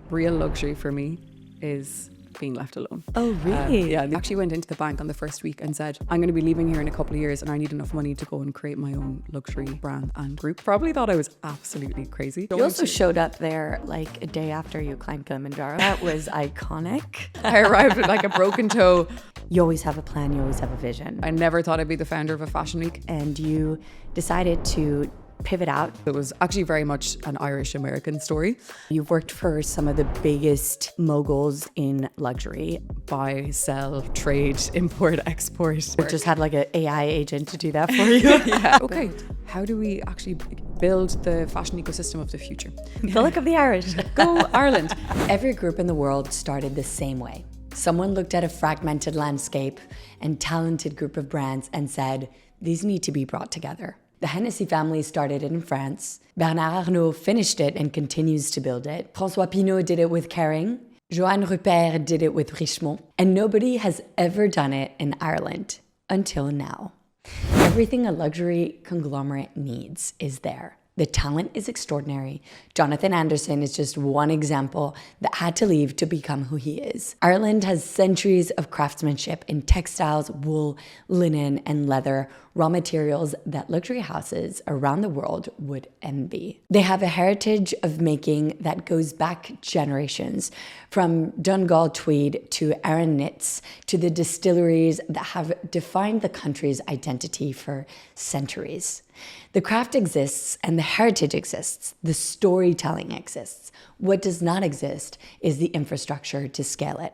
Real luxury for me is being left alone. Oh, really? Yeah, they actually went into the bank on the first week and said, I'm going to be leaving here in a couple of years and I need enough money to go and create my own luxury brand and group. Probably thought I was absolutely crazy. You also showed up there like a day after you climbed Kilimanjaro. That was iconic. I arrived with like a broken toe. You always have a plan, you always have a vision. I never thought I'd be the founder of a fashion week. And you decided to pivot out. It was actually very much an Irish-American story. You've worked for some of the biggest moguls in luxury. Buy, sell, trade, import, export. We just had like an AI agent to do that for you. Yeah. Okay, how do we actually build the fashion ecosystem of the future? The look of the Irish. Go Ireland. Every group in the world started the same way. Someone looked at a fragmented landscape and talented group of brands and said, these need to be brought together. The Hennessy family started it in France. Bernard Arnault finished it and continues to build it. François Pinault did it with Kering. Johann Rupert did it with Richemont. And nobody has ever done it in Ireland until now. Everything a luxury conglomerate needs is there. The talent is extraordinary. Jonathan Anderson is just one example that had to leave to become who he is. Ireland has centuries of craftsmanship in textiles, wool, linen, and leather, raw materials that luxury houses around the world would envy. They have a heritage of making that goes back generations, from Donegal tweed to Aran knits to the distilleries that have defined the country's identity for centuries. The craft exists and the heritage exists. The storytelling exists. What does not exist is the infrastructure to scale it.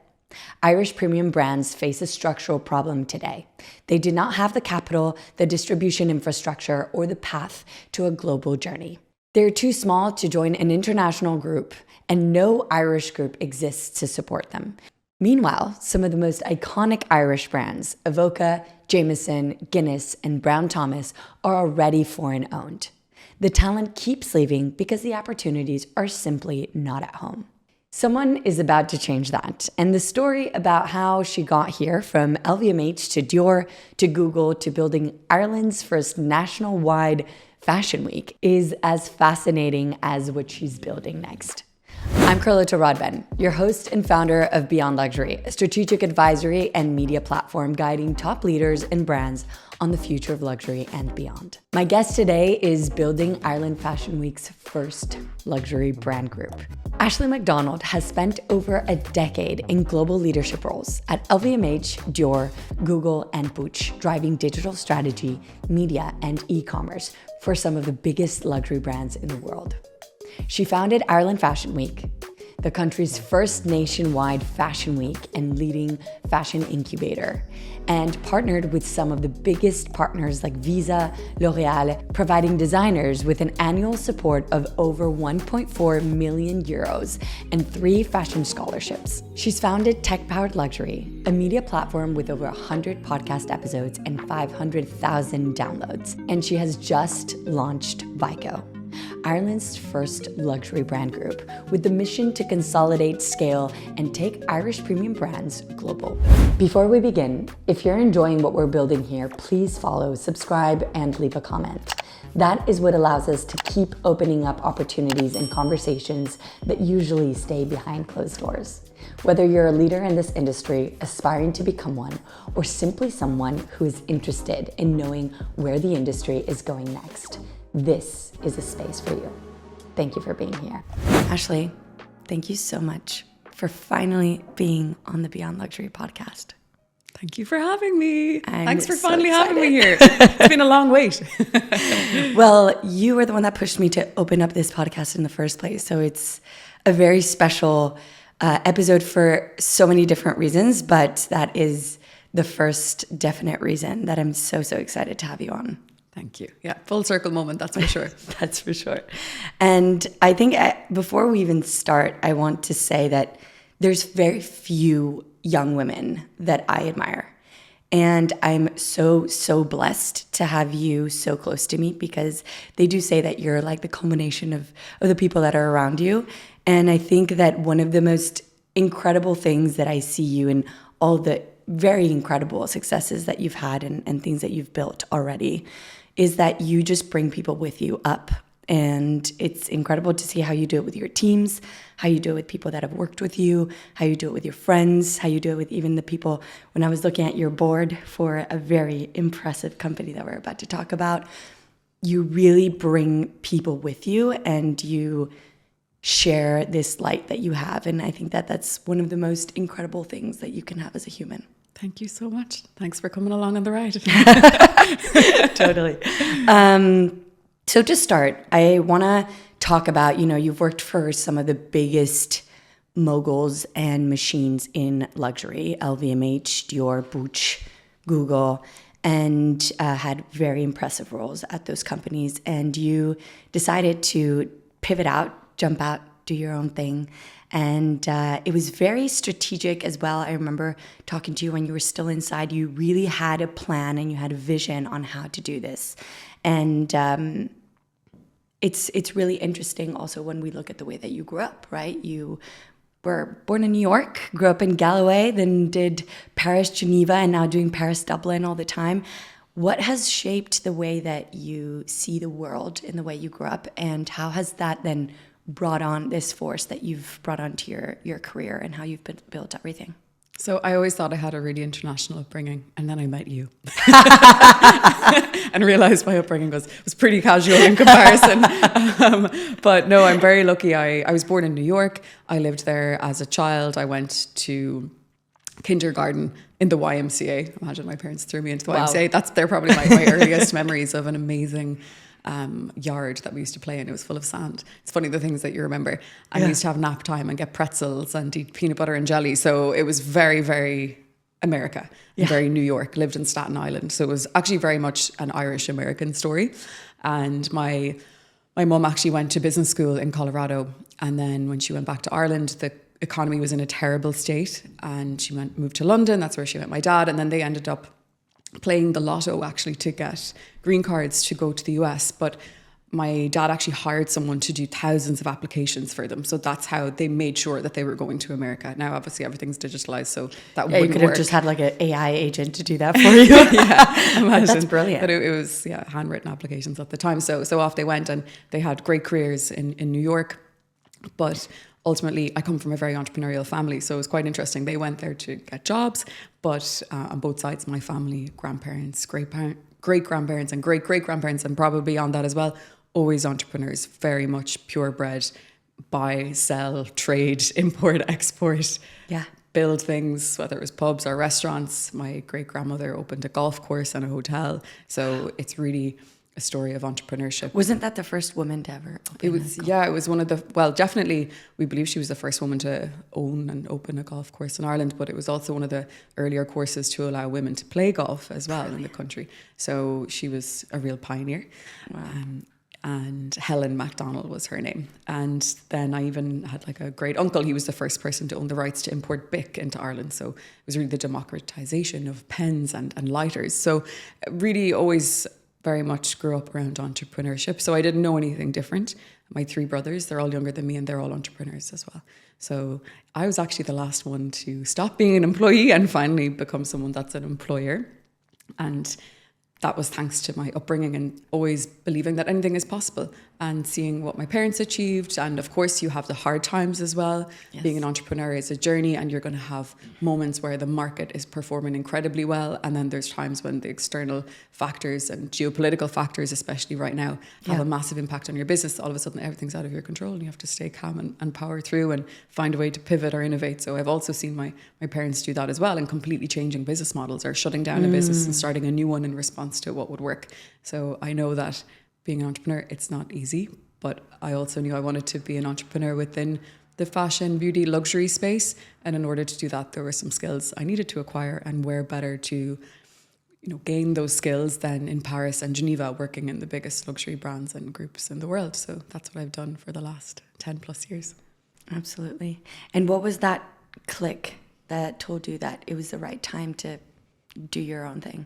Irish premium brands face a structural problem today. They do not have the capital, the distribution infrastructure, or the path to a global journey. They're too small to join an international group, and no Irish group exists to support them. Meanwhile, some of the most iconic Irish brands, Avoca, Jameson, Guinness, and Brown Thomas, are already foreign owned. The talent keeps leaving because the opportunities are simply not at home. Someone is about to change that, and the story about how she got here from LVMH to Dior to Google to building Ireland's first national-wide fashion week is as fascinating as what she's building next. I'm Carlota Rodben, your host and founder of Beyond Luxury, a strategic advisory and media platform guiding top leaders and brands on the future of luxury and beyond. My guest today is building Ireland Fashion Week's first luxury brand group. Ashley McDonnell has spent over a decade in global leadership roles at LVMH, Dior, Google, and Puig, driving digital strategy, media, and e-commerce for some of the biggest luxury brands in the world. She founded Ireland Fashion Week, the country's first nationwide fashion week and leading fashion incubator, and partnered with some of the biggest partners like Visa, L'Oreal, providing designers with an annual support of over 1.4 million euros and 3 fashion scholarships. She's founded Tech Powered Luxury, a media platform with over 100 podcast episodes and 500,000 downloads. And she has just launched Vyko, Ireland's first luxury brand group, with the mission to consolidate, scale, and take Irish premium brands global. Before we begin, if you're enjoying what we're building here, please follow, subscribe, and leave a comment. That is what allows us to keep opening up opportunities and conversations that usually stay behind closed doors. Whether you're a leader in this industry, aspiring to become one, or simply someone who is interested in knowing where the industry is going next, this is a space for you. Thank you for being here. Ashley, thank you so much for finally being on the Beyond Luxury podcast. Thanks for having me. Thanks for so finally excited. having me here. It's been a long wait. Well, you were the one that pushed me to open up this podcast in the first place. So it's a very special episode for so many different reasons, but that is the first definite reason that I'm so excited to have you on. Thank you. Yeah, full circle moment, that's for sure. That's for sure. And I think before we even start, I want to say that there's very few young women that I admire. And I'm so blessed to have you so close to me, because they do say that you're like the culmination of the people that are around you. And I think that one of the most incredible things that I see you in all the very incredible successes that you've had and things that you've built already is that you just bring people with you up And it's incredible to see how you do it with your teams, how you do it with people that have worked with you, how you do it with your friends, how you do it with even the people. When I was looking at your board for a very impressive company that we're about to talk about, you really bring people with you and you share this light that you have. And I think that that's one of the most incredible things that you can have as a human. Thank you so much. Thanks for coming along on the ride. Totally. So to start, I want to talk about, you've worked for some of the biggest moguls and machines in luxury, LVMH, Dior, Puig, Google, and had very impressive roles at those companies. And you decided to pivot out, jump out, do your own thing. And it was very strategic as well. I remember talking to you when you were still inside. You really had a plan and you had a vision on how to do this. And it's really interesting also when we look at the way that you grew up, right? You were born in New York, grew up in Galloway, then did Paris, Geneva, and now doing Paris, Dublin all the time. What has shaped the way that you see the world in the way you grew up? And how has that then brought on this force that you've brought onto your career and how you've built everything? So I always thought I had a really international upbringing, and then I met you and realized my upbringing was pretty casual in comparison. But no, I'm very lucky. I was born in New York. I lived there as a child. I went to kindergarten in the YMCA. Imagine my parents threw me into the YMCA. They're probably my earliest memories of an amazing yard that we used to play in. It was full of sand. It's funny the things that you remember. And we used to have nap time and get pretzels and eat peanut butter and jelly. So it was very, very America, very New York. Lived in Staten Island. So it was actually very much an Irish American story. And my mum actually went to business school in Colorado. And then when she went back to Ireland, the economy was in a terrible state. And she moved to London. That's where she met my dad. And then they ended up playing the lotto actually to get green cards to go to the US. But my dad actually hired someone to do thousands of applications for them. So that's how they made sure that they were going to America. Now, obviously, everything's digitalized, so that wouldn't work. You could have just had like an AI agent to do that for you. Imagine. That's brilliant. But it was, handwritten applications at the time. So off they went, and they had great careers in New York. But ultimately, I come from a very entrepreneurial family, so it was quite interesting. They went there to get jobs, but on both sides, my family, grandparents, great-grandparents and great-great-grandparents, and probably beyond that as well, always entrepreneurs, very much purebred, buy, sell, trade, import, export, build things, whether it was pubs or restaurants. My great-grandmother opened a golf course and a hotel, so it's really a story of entrepreneurship. Wasn't that the first woman to ever open it was one of the, definitely we believe she was the first woman to own and open a golf course in Ireland, but it was also one of the earlier courses to allow women to play golf as well in the country. So she was a real pioneer. Wow. And Helen McDonnell was her name. And then I even had like a great uncle. He was the first person to own the rights to import Bic into Ireland. So it was really the democratization of pens and lighters. So really always very much grew up around entrepreneurship. So I didn't know anything different. My three brothers, they're all younger than me and they're all entrepreneurs as well. So I was actually the last one to stop being an employee and finally become someone that's an employer. And that was thanks to my upbringing and always believing that anything is possible and seeing what my parents achieved. And of course, you have the hard times as well. Yes. Being an entrepreneur is a journey, and you're going to have moments where the market is performing incredibly well. And then there's times when the external factors and geopolitical factors, especially right now, have a massive impact on your business. All of a sudden, everything's out of your control and you have to stay calm and power through and find a way to pivot or innovate. So I've also seen my parents do that as well, and completely changing business models or shutting down a business and starting a new one in response to what would work. So I know that being an entrepreneur, it's not easy, but I also knew I wanted to be an entrepreneur within the fashion, beauty, luxury space. And in order to do that, there were some skills I needed to acquire, and where better to gain those skills than in Paris and Geneva, working in the biggest luxury brands and groups in the world. So that's what I've done for the last 10 plus years. Absolutely. And what was that click that told you that it was the right time to do your own thing?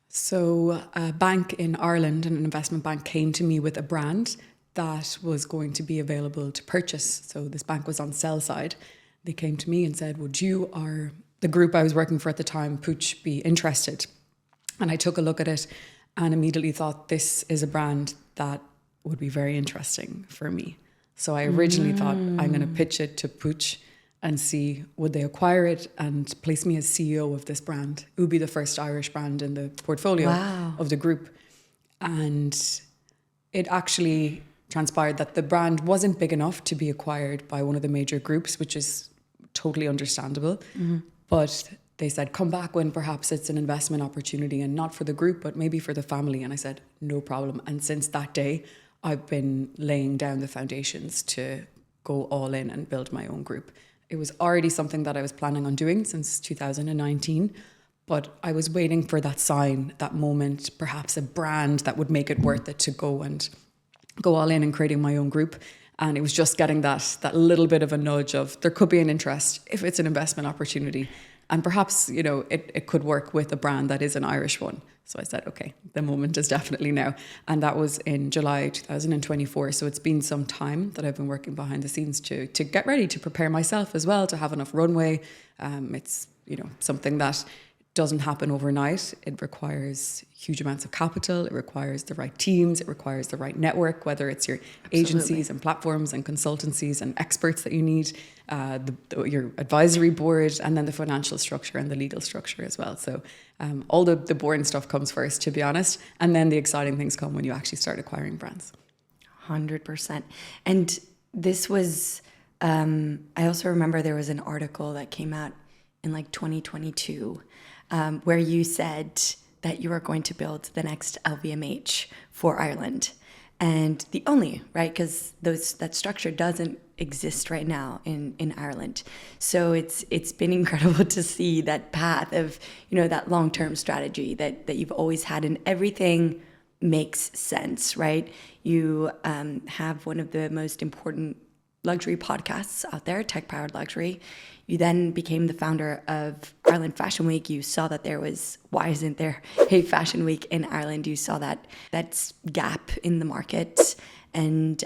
So a bank in Ireland, an investment bank, came to me with a brand that was going to be available to purchase. So this bank was on sell side. They came to me and said, would you or the group I was working for at the time, Puig, be interested? And I took a look at it and immediately thought, this is a brand that would be very interesting for me. So I originally thought I'm going to pitch it to Puig and see would they acquire it and place me as CEO of this brand. It would be the first Irish brand in the portfolio of the group. And it actually transpired that the brand wasn't big enough to be acquired by one of the major groups, which is totally understandable. But they said, come back when perhaps it's an investment opportunity, and not for the group, but maybe for the family. And I said, no problem. And since that day, I've been laying down the foundations to go all in and build my own group. It was already something that I was planning on doing since 2019, but I was waiting for that sign, that moment, perhaps a brand that would make it worth it to go all in and creating my own group. And it was just getting that little bit of a nudge of there could be an interest if it's an investment opportunity. And perhaps, it could work with a brand that is an Irish one. So I said, okay, the moment is definitely now. And that was in July 2024. So it's been some time that I've been working behind the scenes to get ready, to prepare myself as well, to have enough runway. It's, something that doesn't happen overnight. It requires huge amounts of capital. It requires the right teams. It requires the right network, whether it's your agencies and platforms and consultancies and experts that you need, your advisory board, and then the financial structure and the legal structure as well. So all the boring stuff comes first, to be honest. And then the exciting things come when you actually start acquiring brands. 100%. And this was, I also remember there was an article that came out in 2022 where you said that you are going to build the next LVMH for Ireland. And the only, right, because that structure doesn't exist right now in Ireland. So it's been incredible to see that path of, that long-term strategy that you've always had, and everything makes sense, right? You have one of the most important luxury podcasts out there, Tech Powered Luxury. You then became the founder of Ireland Fashion Week. You saw that why isn't there a fashion week in Ireland? You saw that gap in the market and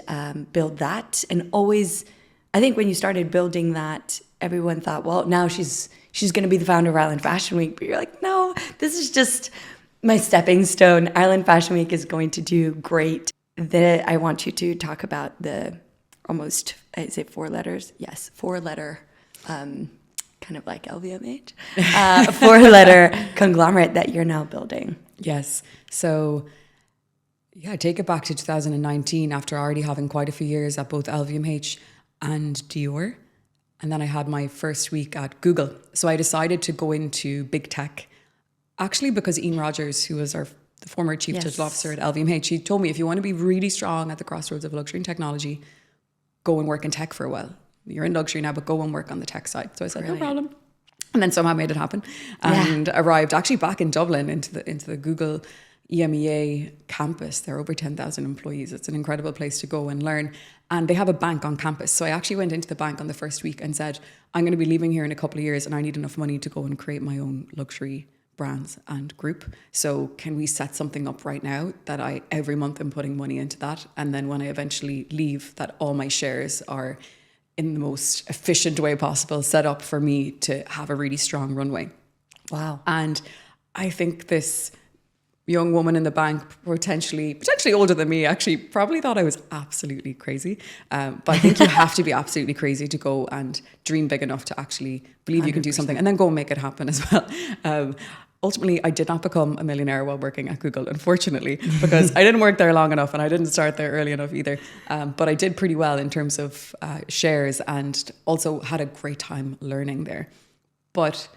build that. And always, I think when you started building that, everyone thought, well, now she's going to be the founder of Ireland Fashion Week. But you're like, no, this is just my stepping stone. Ireland Fashion Week is going to do great. Then I want you to talk about the almost, is it 4 letters? Yes, 4-letter, kind of like LVMH, 4-letter conglomerate that you're now building. Yes. So, take it back to 2019 after already having quite a few years at both LVMH and Dior. And then I had my first week at Google. So I decided to go into big tech, actually because Ian Rogers, who was the former chief digital officer at LVMH, he told me, if you want to be really strong at the crossroads of luxury and technology, go and work in tech for a while. You're in luxury now, but go and work on the tech side. So I said, no problem. And then somehow made it happen and arrived actually back in Dublin into the Google EMEA campus. There are over 10,000 employees. It's an incredible place to go and learn. And they have a bank on campus. So I actually went into the bank on the first week and said, I'm going to be leaving here in a couple of years and I need enough money to go and create my own luxury brands and group. So can we set something up right now that I every month am putting money into that, and then when I eventually leave, that all my shares are in the most efficient way possible set up for me to have a really strong runway. Wow. And I think this young woman in the bank, potentially older than me, actually probably thought I was absolutely crazy. But I think you have to be absolutely crazy to go and dream big enough to actually believe 100%. You can do something and then go and make it happen as well. Ultimately, I did not become a millionaire while working at Google, unfortunately, because I didn't work there long enough and I didn't start there early enough either. But I did pretty well in terms of shares, and also had a great time learning there. But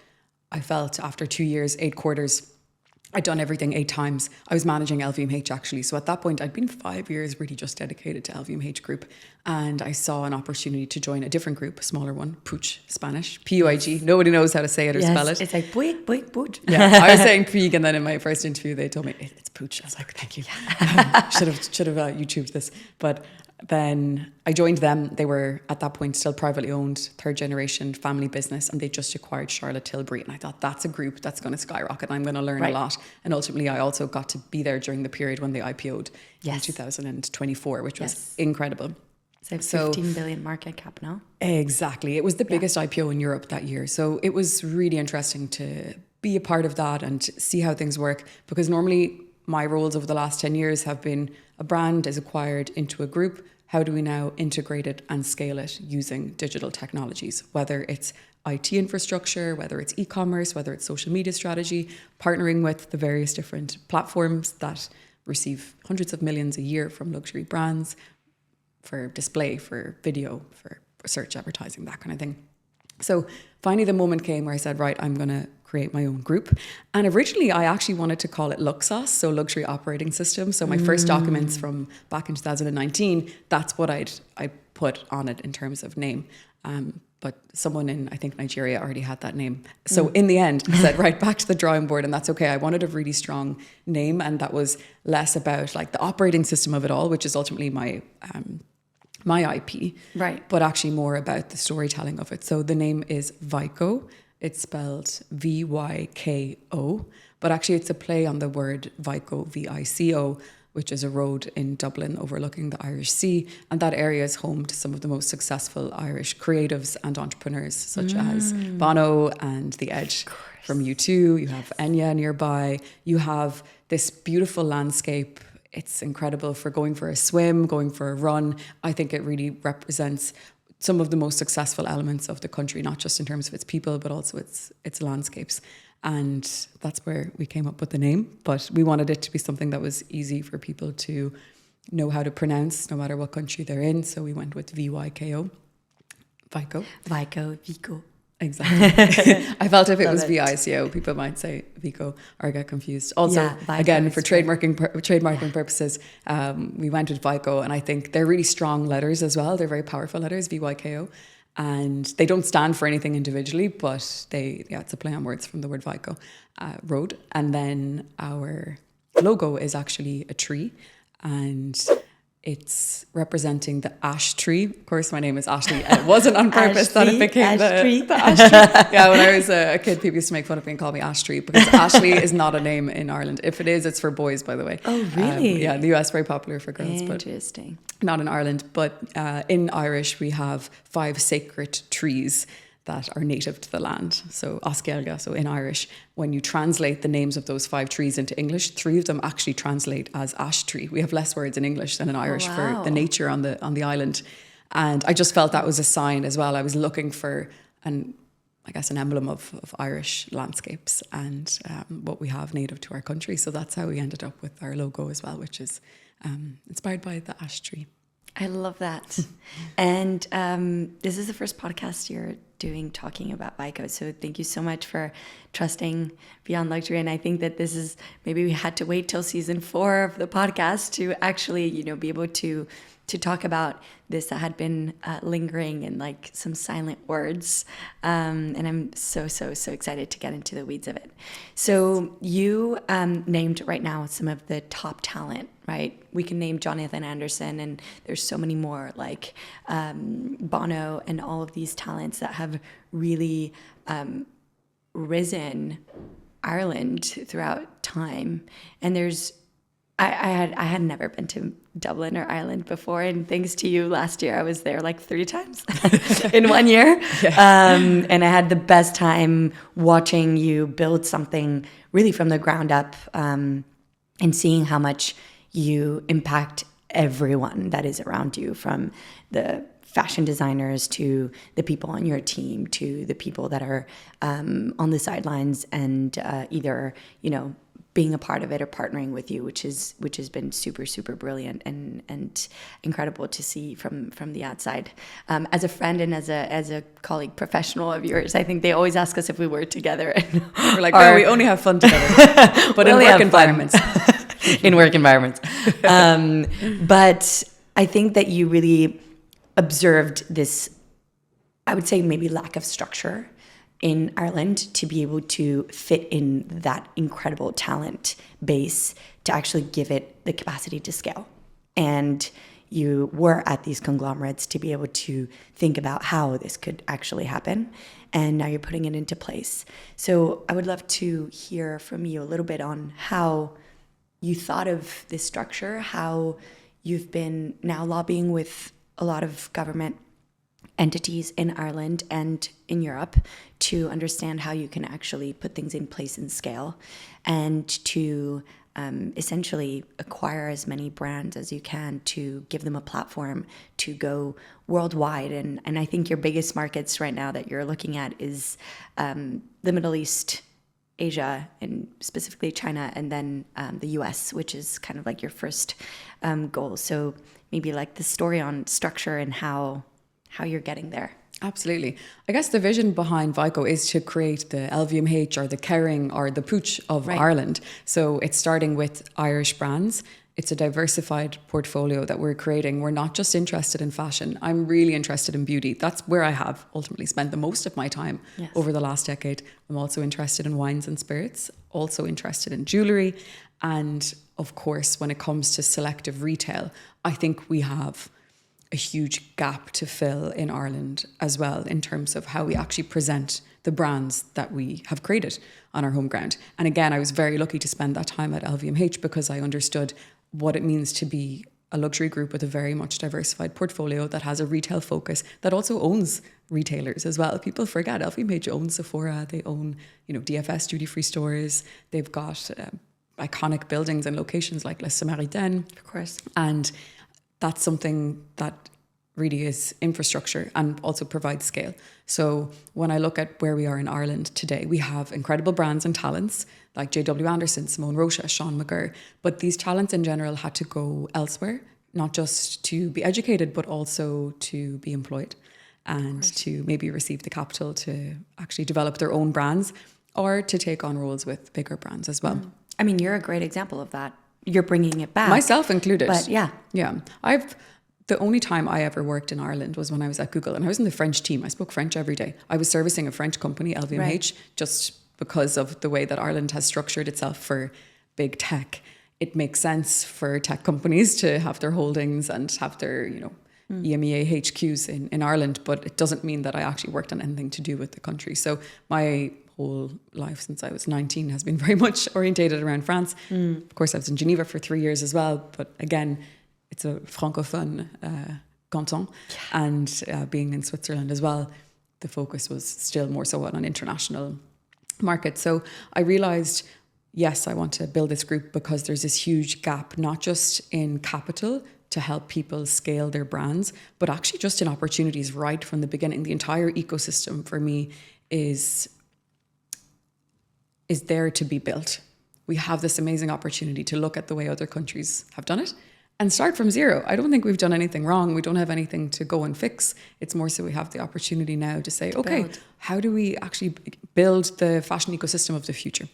I felt after 2 years, 8 quarters, I'd done everything 8 times. I was managing LVMH actually. So at that point, I'd been 5 years really just dedicated to LVMH group. And I saw an opportunity to join a different group, a smaller one, Puig, Spanish, Puig. Nobody knows how to say it or spell it. It's like Puig. Yeah, I was saying Puig, and then in my first interview, they told me, it's Puig. I was like, thank you. Should have YouTubed this. But then I joined them. They were at that point still privately owned, 3rd generation family business, and they just acquired Charlotte Tilbury. And I thought, that's a group that's going to skyrocket. I'm going to learn a lot. And ultimately, I also got to be there during the period when they IPO'd in 2024, which was incredible. So 15 billion market cap now. Exactly. It was the biggest IPO in Europe that year. So it was really interesting to be a part of that and see how things work, because normally my roles over the last 10 years have been a brand is acquired into a group. How do we now integrate it and scale it using digital technologies, whether it's IT infrastructure, whether it's e-commerce, whether it's social media strategy, partnering with the various different platforms that receive hundreds of millions a year from luxury brands for display, for video, for search advertising, that kind of thing. So finally the moment came where I said, right, I'm going to create my own group. And originally I actually wanted to call it Luxos, so Luxury Operating System. So my first documents from back in 2019, that's what I put on it in terms of name. But someone in, I think, Nigeria already had that name. So in the end, I said, right, back to the drawing board, and that's okay. I wanted a really strong name, and that was less about like the operating system of it all, which is ultimately my IP, right? But actually more about the storytelling of it. So the name is Vyko. It's spelled Vyko, but actually it's a play on the word Vyko, Vico, which is a road in Dublin overlooking the Irish Sea. And that area is home to some of the most successful Irish creatives and entrepreneurs, such as Bono and The Edge from U2. You have Enya nearby. You have this beautiful landscape. It's incredible for going for a swim, going for a run. I think it really represents some of the most successful elements of the country, not just in terms of its people, but also its landscapes. And that's where we came up with the name. But we wanted it to be something that was easy for people to know how to pronounce, no matter what country they're in. So we went with Vyko. Vyko. Exactly. I felt if it was Vico, people might say Vyko or get confused. Also, again, for trademarking purposes, we went with Vyko, and I think they're really strong letters as well. They're very powerful letters, Vyko, and they don't stand for anything individually, but it's a play on words from the word Vyko, road. And then our logo is actually a tree, and it's representing the ash tree. Of course, my name is Ashley. It wasn't on purpose that it became the ash tree. Yeah, when I was a kid, people used to make fun of me and call me Ash Tree, because Ashley is not a name in Ireland. If it is, it's for boys, by the way. Oh, really? Yeah, in the US, very popular for girls. Interesting. But not in Ireland. But in Irish, we have 5 sacred trees that are native to the land. So Osceola, so in Irish, when you translate the names of those 5 trees into English, 3 of them actually translate as ash tree. We have less words in English than in Irish for the nature on the island. And I just felt that was a sign as well. I was looking for an emblem of Irish landscapes and what we have native to our country. So that's how we ended up with our logo as well, which is inspired by the ash tree. I love that. And this is the first podcast you're doing talking about Vyko. So thank you so much for trusting Beyond Luxury. And I think that this is, maybe we had to wait till season 4 of the podcast to actually, be able to talk about this that had been lingering in like some silent words. And I'm so excited to get into the weeds of it. So you named right now some of the top talent, right? We can name Jonathan Anderson, and there's so many more, like Bono and all of these talents that have really risen Ireland throughout time. And I had never been to Dublin or Ireland before, and thanks to you last year I was there like 3 times in 1 year. Yeah. And I had the best time watching you build something really from the ground up, and seeing how much you impact everyone that is around you, from the fashion designers to the people on your team to the people that are on the sidelines and either being a part of it or partnering with you, which has been super brilliant and incredible to see from the outside. As a friend and as a colleague professional of yours, I think they always ask us if we work together, and we're like, no, we only have fun together, but in work environments. In work environments. But I think that you really observed this, I would say maybe lack of structure in Ireland to be able to fit in that incredible talent base to actually give it the capacity to scale. And you were at these conglomerates to be able to think about how this could actually happen. And now you're putting it into place. So I would love to hear from you a little bit on how you thought of this structure, how you've been now lobbying with a lot of government entities in Ireland and in Europe to understand how you can actually put things in place and scale, and to essentially acquire as many brands as you can to give them a platform to go worldwide. And I think your biggest markets right now that you're looking at is the Middle East, Asia, and specifically China, and then the US, which is kind of like your first goal. So maybe like the story on structure and how you're getting there. Absolutely. I guess the vision behind Vyko is to create the LVMH or the Kering or the Puig of Ireland. So it's starting with Irish brands. It's a diversified portfolio that we're creating. We're not just interested in fashion. I'm really interested in beauty. That's where I have ultimately spent the most of my time over the last decade. I'm also interested in wines and spirits, also interested in jewellery. And of course, when it comes to selective retail, I think we have a huge gap to fill in Ireland as well in terms of how we actually present the brands that we have created on our home ground. And again, I was very lucky to spend that time at LVMH because I understood what it means to be a luxury group with a very much diversified portfolio that has a retail focus, that also owns retailers as well. People forget LVMH owns Sephora, they own, DFS duty-free stores, they've got iconic buildings and locations like Les Samaritaines, of course. And that's something that really is infrastructure and also provides scale. So when I look at where we are in Ireland today, we have incredible brands and talents like J.W. Anderson, Simone Rocha, Sean McGurr. But these talents in general had to go elsewhere, not just to be educated, but also to be employed and to maybe receive the capital to actually develop their own brands or to take on roles with bigger brands as well. I mean, you're a great example of that. You're bringing it back. Myself included. But yeah. The only time I ever worked in Ireland was when I was at Google, and I was in the French team. I spoke French every day. I was servicing a French company, LVMH, just because of the way that Ireland has structured itself for big tech. It makes sense for tech companies to have their holdings and have their, EMEA HQs in Ireland, but it doesn't mean that I actually worked on anything to do with the country. So my whole life since I was 19 has been very much orientated around France. Of course, I was in Geneva for 3 years as well, but again, it's a francophone canton. And being in Switzerland as well, the focus was still more so on an international market. So I realized, yes, I want to build this group because there's this huge gap, not just in capital to help people scale their brands, but actually just in opportunities right from the beginning. The entire ecosystem for me is there to be built. We have this amazing opportunity to look at the way other countries have done it and start from zero. I don't think we've done anything wrong. We don't have anything to go and fix. It's more so we have the opportunity now to say, okay, how do we actually build the fashion ecosystem of the future?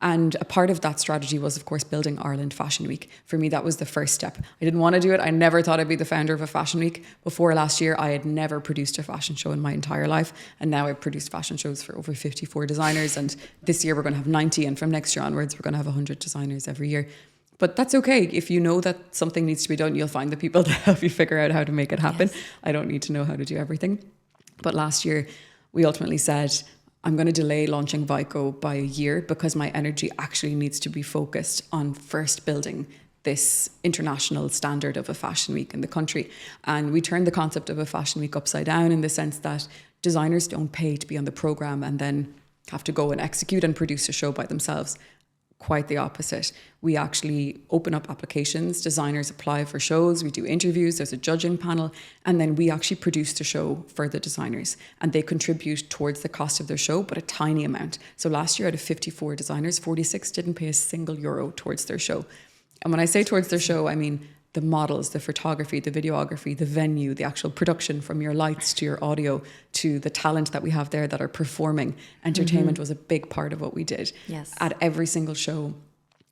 And a part of that strategy was, of course, building Ireland Fashion Week. For me, that was the first step. I didn't want to do it. I never thought I'd be the founder of a fashion week. Before last year, I had never produced a fashion show in my entire life. And now I've produced fashion shows for over 54 designers. And this year we're going to have 90. And from next year onwards, we're going to have 100 designers every year. But that's okay. If you know that something needs to be done, you'll find the people to help you figure out how to make it happen. Yes. I don't need to know how to do everything. But last year, we ultimately said, I'm going to delay launching Vyko by a year because my energy actually needs to be focused on first building this international standard of a fashion week in the country. And we turned the concept of a fashion week upside down in the sense that designers don't pay to be on the program and then have to go and execute and produce a show by themselves. Quite the opposite. We actually open up applications, designers apply for shows, we do interviews, there's a judging panel, and then we actually produce the show for the designers and they contribute towards the cost of their show, but a tiny amount. So last year out of 54 designers, 46 didn't pay a single euro towards their show. And when I say towards their show, I mean the models, the photography, the videography, the venue, the actual production from your lights to your audio to the talent that we have there that are performing. Entertainment was a big part of what we did. Yes. At every single show,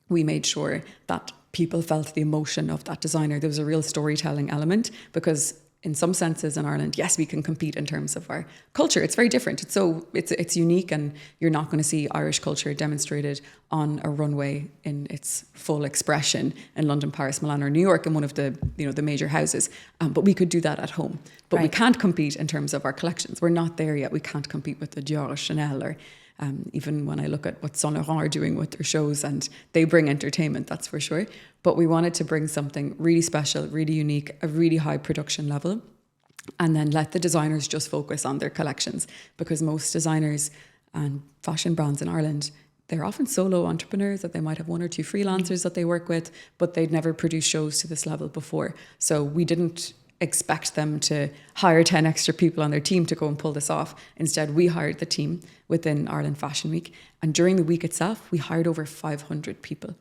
we made sure that people felt the emotion of that designer. There was a real storytelling element because in some senses in Ireland, yes, we can compete in terms of our culture. It's very different. It's unique, and you're not going to see Irish culture demonstrated on a runway in its full expression in London, Paris, Milan, or New York in one of the the major houses. But we could do that at home. But we can't compete in terms of our collections. We're not there yet. We can't compete with the Dior or Chanel or even when I look at what Saint Laurent are doing with their shows, and they bring entertainment, that's for sure. But we wanted to bring something really special, really unique, a really high production level, and then let the designers just focus on their collections, because most designers and fashion brands in Ireland they're often solo entrepreneurs, that they might have one or two freelancers that they work with, but they'd never produced shows to this level before. So we didn't expect them to hire 10 extra people on their team to go and pull this off. Instead, we hired the team within Ireland Fashion Week. And during the week itself, we hired over 500 people.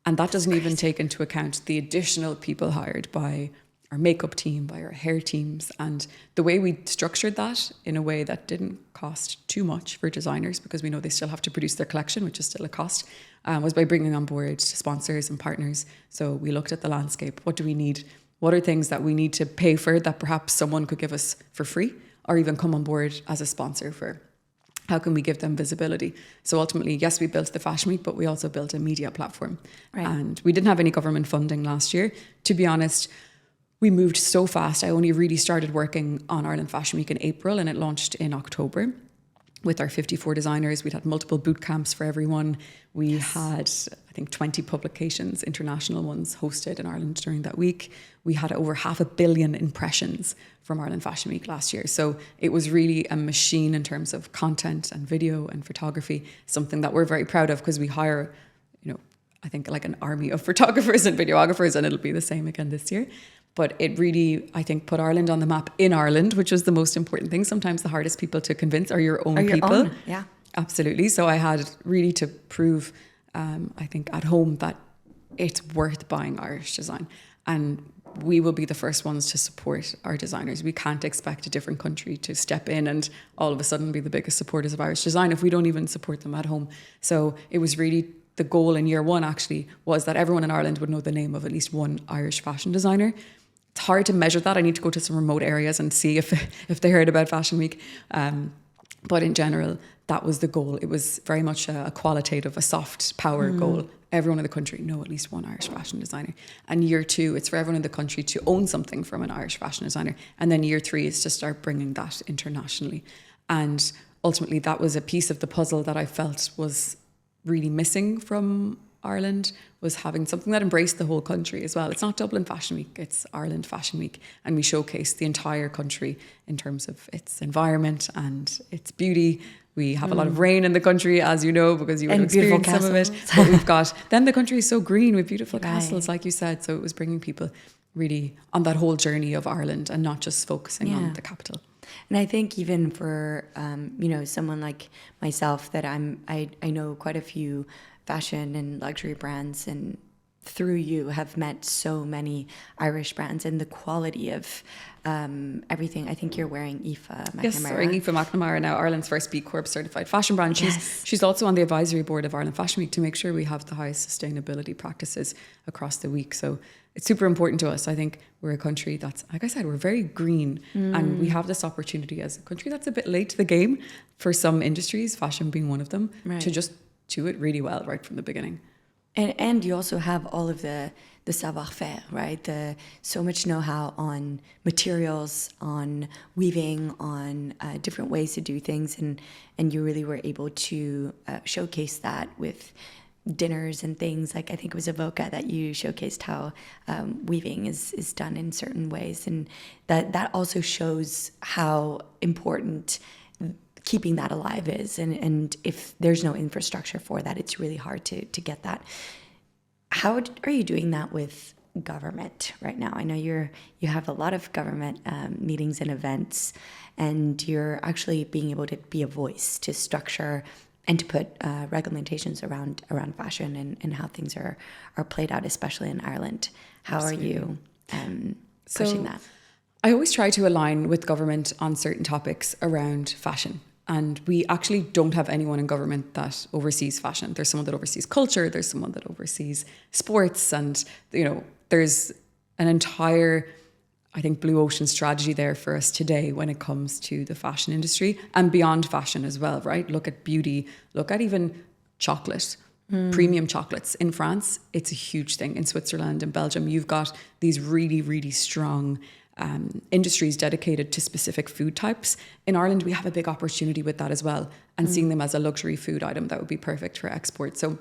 And that doesn't even take into account the additional people hired by our makeup team, by our hair teams. And the way we structured that in a way that didn't cost too much for designers, because we know they still have to produce their collection, which is still a cost, was by bringing on board sponsors and partners. So we looked at the landscape. What do we need? What are things that we need to pay for that perhaps someone could give us for free, or even come on board as a sponsor for? How can we give them visibility? So ultimately, yes, we built the Fashion Week, but we also built a media platform. Right. And we didn't have any government funding last year. To be honest, we moved so fast. I only really started working on Ireland Fashion Week in April, and it launched in October with our 54 designers. We'd had multiple boot camps for everyone. We had, I think, 20 publications, international ones, hosted in Ireland during that week. We had over 500 million impressions from Ireland Fashion Week last year. So it was really a machine in terms of content and video and photography, something that we're very proud of, because we hire, I think like an army of photographers and videographers, and it'll be the same again this year. But it really, I think, put Ireland on the map in Ireland, which was the most important thing. Sometimes the hardest people to convince are your own people. Yeah, absolutely. So I had really to prove, I think, at home that it's worth buying Irish design. And we will be the first ones to support our designers. We can't expect a different country to step in and all of a sudden be the biggest supporters of Irish design if we don't even support them at home. So it was really the goal in year one, actually, was that everyone in Ireland would know the name of at least one Irish fashion designer. It's hard to measure that. I need to go to some remote areas and see if they heard about Fashion Week. But in general, that was the goal. It was very much a qualitative, a soft power goal. Everyone in the country know at least one Irish fashion designer. And year two, it's for everyone in the country to own something from an Irish fashion designer. And then year three is to start bringing that internationally. And ultimately, that was a piece of the puzzle that I felt was really missing from Ireland, was having something that embraced the whole country as well. It's not Dublin Fashion Week, it's Ireland Fashion Week. And we showcase the entire country in terms of its environment and its beauty. We have a lot of rain in the country, as you know, because you would experience some of it. But we've got, then the country is so green with beautiful castles, like you said. So it was bringing people really on that whole journey of Ireland and not just focusing on the capital. And I think even for, someone like myself, that I know quite a few fashion and luxury brands, and through you have met so many Irish brands, and the quality of everything. I think you're wearing Aoife McNamara. Yes, wearing Aoife McNamara now, Ireland's first B Corp certified fashion brand. She's also on the advisory board of Ireland Fashion Week to make sure we have the highest sustainability practices across the week. So it's super important to us. I think we're a country that's, like I said, we're very green, and we have this opportunity as a country that's a bit late to the game for some industries, fashion being one of them, to just do it really well right from the beginning. And you also have all of the savoir-faire, right? So much know-how on materials, on weaving, on different ways to do things, and you really were able to showcase that with dinners and things. Like, I think it was Avoca that you showcased how weaving is done in certain ways, and that also shows how important keeping that alive is, and if there's no infrastructure for that, it's really hard to get that. How are you doing that with government right now? I know you have a lot of government meetings and events, and you're actually being able to be a voice to structure and to put regulations around fashion and how things are played out, especially in Ireland. How Absolutely. Are you pushing that? I always try to align with government on certain topics around fashion. And we actually don't have anyone in government that oversees fashion. There's someone that oversees culture. There's someone that oversees sports. And, there's an entire, I think, blue ocean strategy there for us today when it comes to the fashion industry and beyond fashion as well, right? Look at beauty. Look at even chocolate. Premium chocolates. In France, it's a huge thing. In Switzerland and Belgium, you've got these really, really strong industries dedicated to specific food types. In Ireland, we have a big opportunity with that as well, and seeing them as a luxury food item that would be perfect for export. So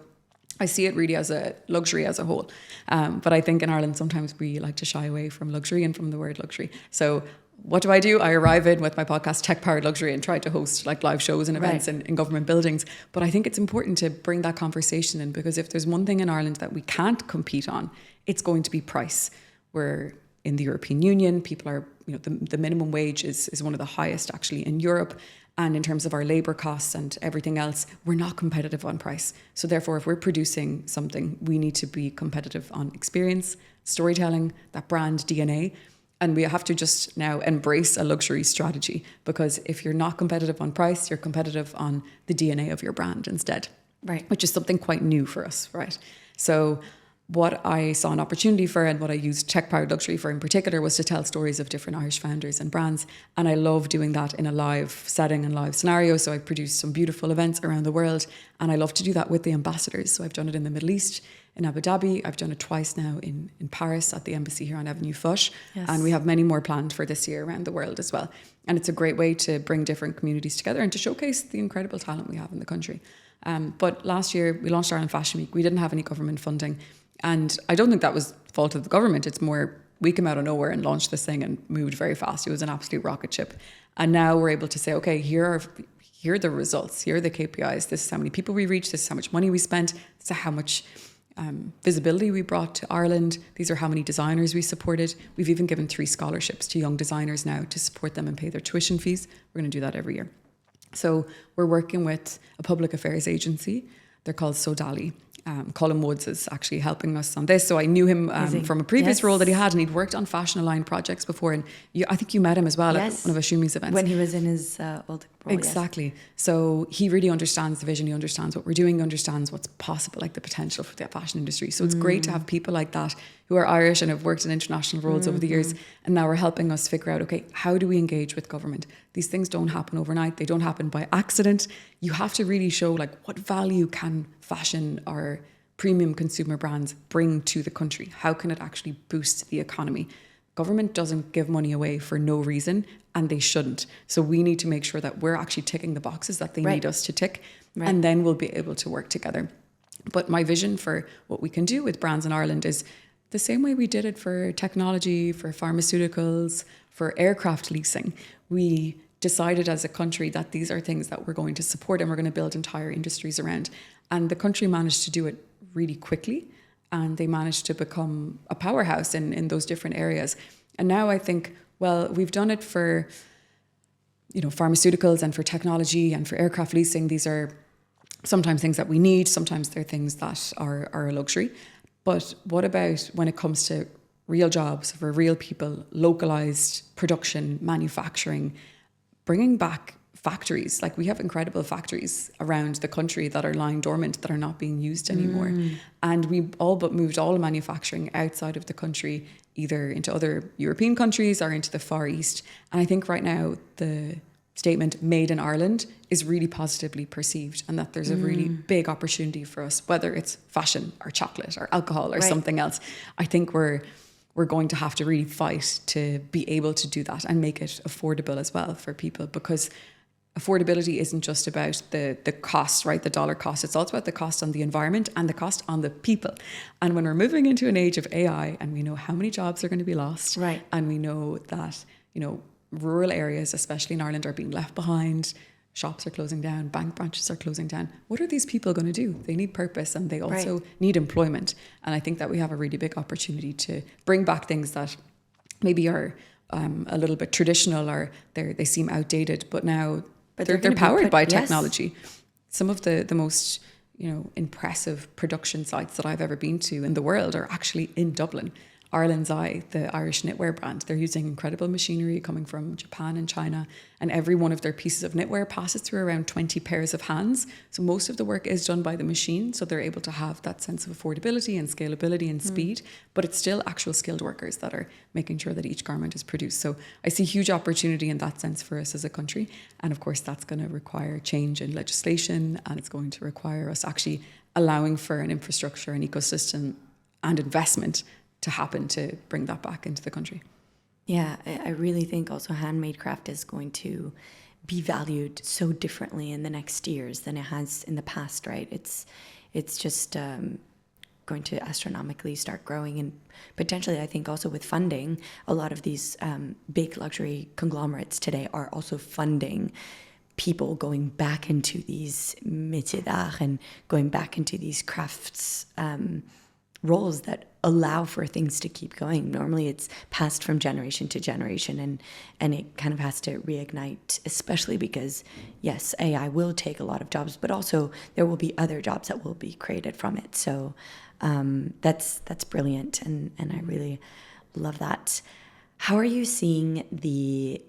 I see it really as a luxury as a whole. But I think in Ireland, sometimes we like to shy away from luxury and from the word luxury. So what do? I arrive in with my podcast Tech Powered Luxury and try to host like live shows and events in government buildings. But I think it's important to bring that conversation in, because if there's one thing in Ireland that we can't compete on, it's going to be price. We're in the European Union. People are, the minimum wage is one of the highest actually in Europe. And in terms of our labour costs and everything else, we're not competitive on price. So therefore, if we're producing something, we need to be competitive on experience, storytelling, that brand DNA. And we have to just now embrace a luxury strategy, because if you're not competitive on price, you're competitive on the DNA of your brand instead. Right. Which is something quite new for us, right? So what I saw an opportunity for, and what I used Tech Powered Luxury for in particular, was to tell stories of different Irish founders and brands. And I love doing that in a live setting and live scenario. So I've produced some beautiful events around the world, and I love to do that with the ambassadors. So I've done it in the Middle East, in Abu Dhabi. I've done it twice now in Paris at the embassy here on Avenue Foch. Yes. And we have many more planned for this year around the world as well. And it's a great way to bring different communities together and to showcase the incredible talent we have in the country. But last year we launched Ireland Fashion Week. We didn't have any government funding. And I don't think that was the fault of the government. It's more, we came out of nowhere and launched this thing and moved very fast. It was an absolute rocket ship. And now we're able to say, okay, here are the results. Here are the KPIs. This is how many people we reached. This is how much money we spent. This is how much visibility we brought to Ireland. These are how many designers we supported. We've even given 3 scholarships to young designers now to support them and pay their tuition fees. We're going to do that every year. So we're working with a public affairs agency. They're called Sodali. Colin Woods is actually helping us on this. So I knew him from a previous role that he had, and he'd worked on fashion aligned projects before. And I think you met him as well at one of Ashumi's events. When he was in his old role. Exactly. Yes. So he really understands the vision. He understands what we're doing, understands what's possible, like the potential for the fashion industry. So it's great to have people like that who are Irish and have worked in international roles over the years. And now are helping us figure out, okay, how do we engage with government? These things don't happen overnight. They don't happen by accident. You have to really show like what value can fashion or premium consumer brands bring to the country? How can it actually boost the economy? Government doesn't give money away for no reason, and they shouldn't. So we need to make sure that we're actually ticking the boxes that they need us to tick, and then we'll be able to work together. But my vision for what we can do with brands in Ireland is the same way we did it for technology, for pharmaceuticals, for aircraft leasing. We decided as a country that these are things that we're going to support and we're going to build entire industries around. And the country managed to do it really quickly, and they managed to become a powerhouse in those different areas. And now I think, well, we've done it for, pharmaceuticals and for technology and for aircraft leasing. These are sometimes things that we need. Sometimes they're things that are a luxury. But what about when it comes to real jobs for real people, localized production, manufacturing, bringing back factories? Like, we have incredible factories around the country that are lying dormant, that are not being used anymore. And we all but moved all manufacturing outside of the country, either into other European countries or into the Far East. And I think right now the statement made in Ireland is really positively perceived, and that there's a really big opportunity for us, whether it's fashion or chocolate or alcohol or something else. I think we're going to have to really fight to be able to do that and make it affordable as well for people, because affordability isn't just about the cost, right? The dollar cost. It's also about the cost on the environment and the cost on the people. And when we're moving into an age of AI, and we know how many jobs are going to be lost, and we know that, rural areas, especially in Ireland, are being left behind. Shops are closing down, bank branches are closing down. What are these people going to do? They need purpose, and they also need employment. And I think that we have a really big opportunity to bring back things that maybe are a little bit traditional, or they seem outdated, but now they're powered by technology. Some of the most impressive production sites that I've ever been to in the world are actually in Dublin. Ireland's Eye, the Irish knitwear brand, they're using incredible machinery coming from Japan and China, and every one of their pieces of knitwear passes through around 20 pairs of hands. So most of the work is done by the machine, so they're able to have that sense of affordability and scalability and speed, but it's still actual skilled workers that are making sure that each garment is produced. So I see huge opportunity in that sense for us as a country, and of course that's going to require change in legislation, and it's going to require us actually allowing for an infrastructure, an ecosystem and investment to happen to bring that back into the country. Yeah, I really think also handmade craft is going to be valued so differently in the next years than it has in the past, right? It's just going to astronomically start growing, and potentially, I think also with funding, a lot of these big luxury conglomerates today are also funding people going back into these métiers d'art and going back into these crafts roles that allow for things to keep going. Normally it's passed from generation to generation, and it kind of has to reignite, especially because yes, AI will take a lot of jobs, but also there will be other jobs that will be created from it. So that's brilliant, and I really love that. How are you seeing the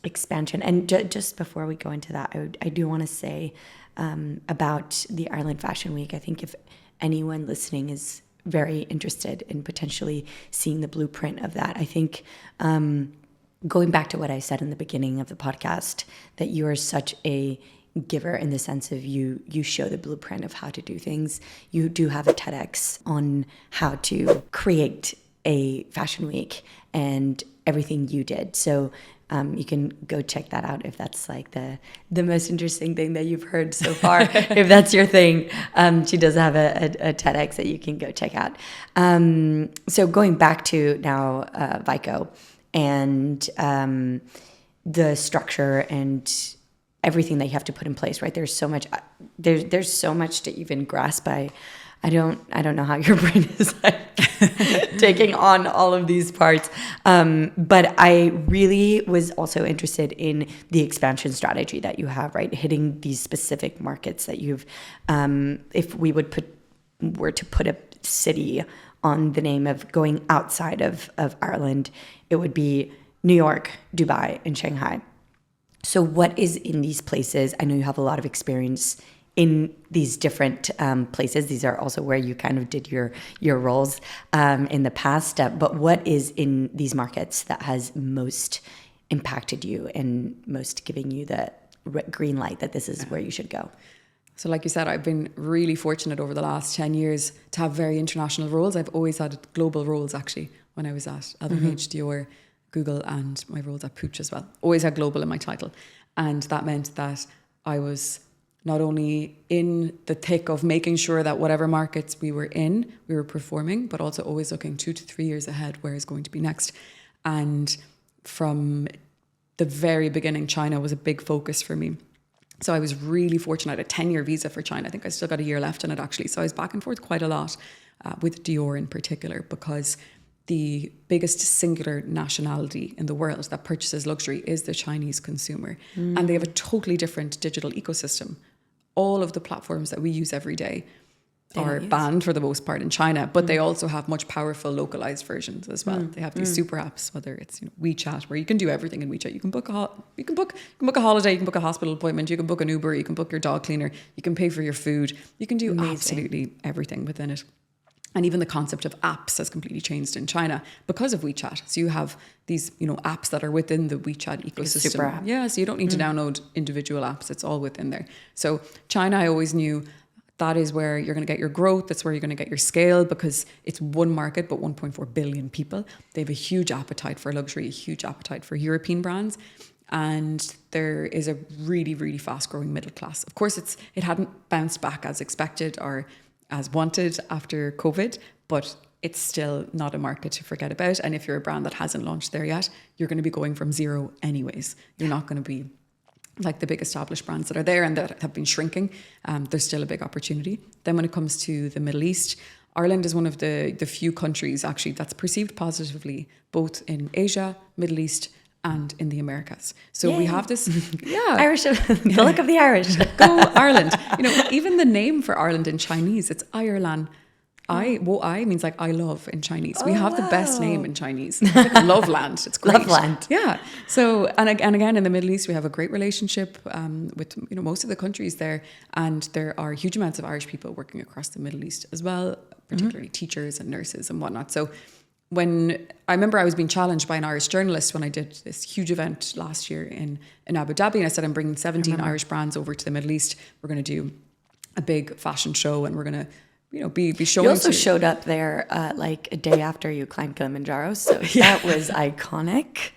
expansion? And just before we go into that, I do want to say about the Ireland Fashion Week. I think if anyone listening is very interested in potentially seeing the blueprint of that, I think going back to what I said in the beginning of the podcast, that you are such a giver in the sense of you show the blueprint of how to do things. You do have a TEDx on how to create a fashion week and everything you did. So you can go check that out if that's like the most interesting thing that you've heard so far. If that's your thing, she does have a TEDx that you can go check out. So going back to now Vyko and the structure and everything that you have to put in place, right? There's so much. There's so much to even grasp. I don't know how your brain is like taking on all of these parts. But I really was also interested in the expansion strategy that you have, right? Hitting these specific markets that you've, if we were to put a city on the name of going outside of Ireland, it would be New York, Dubai, and Shanghai. So what is in these places? I know you have a lot of experience in these different places. These are also where you kind of did your roles in the past. But what is in these markets that has most impacted you and most giving you the green light that this is where you should go? So like you said, I've been really fortunate over the last 10 years to have very international roles. I've always had global roles, actually, when I was at LVMH, Dior, Google, and my roles at Puig as well. Always had global in my title. And that meant that I was not only in the thick of making sure that whatever markets we were in, we were performing, but also always looking 2 to 3 years ahead, where is going to be next. And from the very beginning, China was a big focus for me. So I was really fortunate. I had a 10-year visa for China. I think I still got a year left in it, actually. So I was back and forth quite a lot with Dior in particular, because the biggest singular nationality in the world that purchases luxury is the Chinese consumer. And they have a totally different digital ecosystem. All of the platforms that we use every day are banned for the most part in China, but they also have much powerful localized versions as well. They have these super apps, whether it's WeChat, where you can do everything in WeChat. You can book a holiday, you can book a hospital appointment, you can book an Uber, you can book your dog cleaner, you can pay for your food, you can do absolutely everything within it. And even the concept of apps has completely changed in China because of WeChat. So you have these, apps that are within the WeChat ecosystem. Super app. Yeah, so you don't need to download individual apps. It's all within there. So China, I always knew that is where you're going to get your growth. That's where you're going to get your scale, because it's one market, but 1.4 billion people. They have a huge appetite for luxury, a huge appetite for European brands. And there is a really, really fast growing middle class. Of course, it hadn't bounced back as expected or as wanted after COVID, but it's still not a market to forget about. And if you're a brand that hasn't launched there yet, you're going to be going from zero anyways. You're not going to be like the big established brands that are there and that have been shrinking. There's still a big opportunity. Then when it comes to the Middle East, Ireland is one of the few countries actually that's perceived positively, both in Asia, Middle East, and in the Americas. So we have this, Irish, the look of the Irish. Go Ireland. Even the name for Ireland in Chinese, it's Ireland. I means like I love in Chinese. We have the best name in Chinese. It's like Love Land. It's great. Love Land. Yeah. So, and again, in the Middle East, we have a great relationship with, most of the countries there. And there are huge amounts of Irish people working across the Middle East as well, particularly teachers and nurses and whatnot. So when I remember I was being challenged by an Irish journalist when I did this huge event last year in Abu Dhabi, and I said, I'm bringing 17 Irish brands over to the Middle East. We're going to do a big fashion show, and we're going to be showing. You also showed up there like a day after you climbed Kilimanjaro, so that was iconic.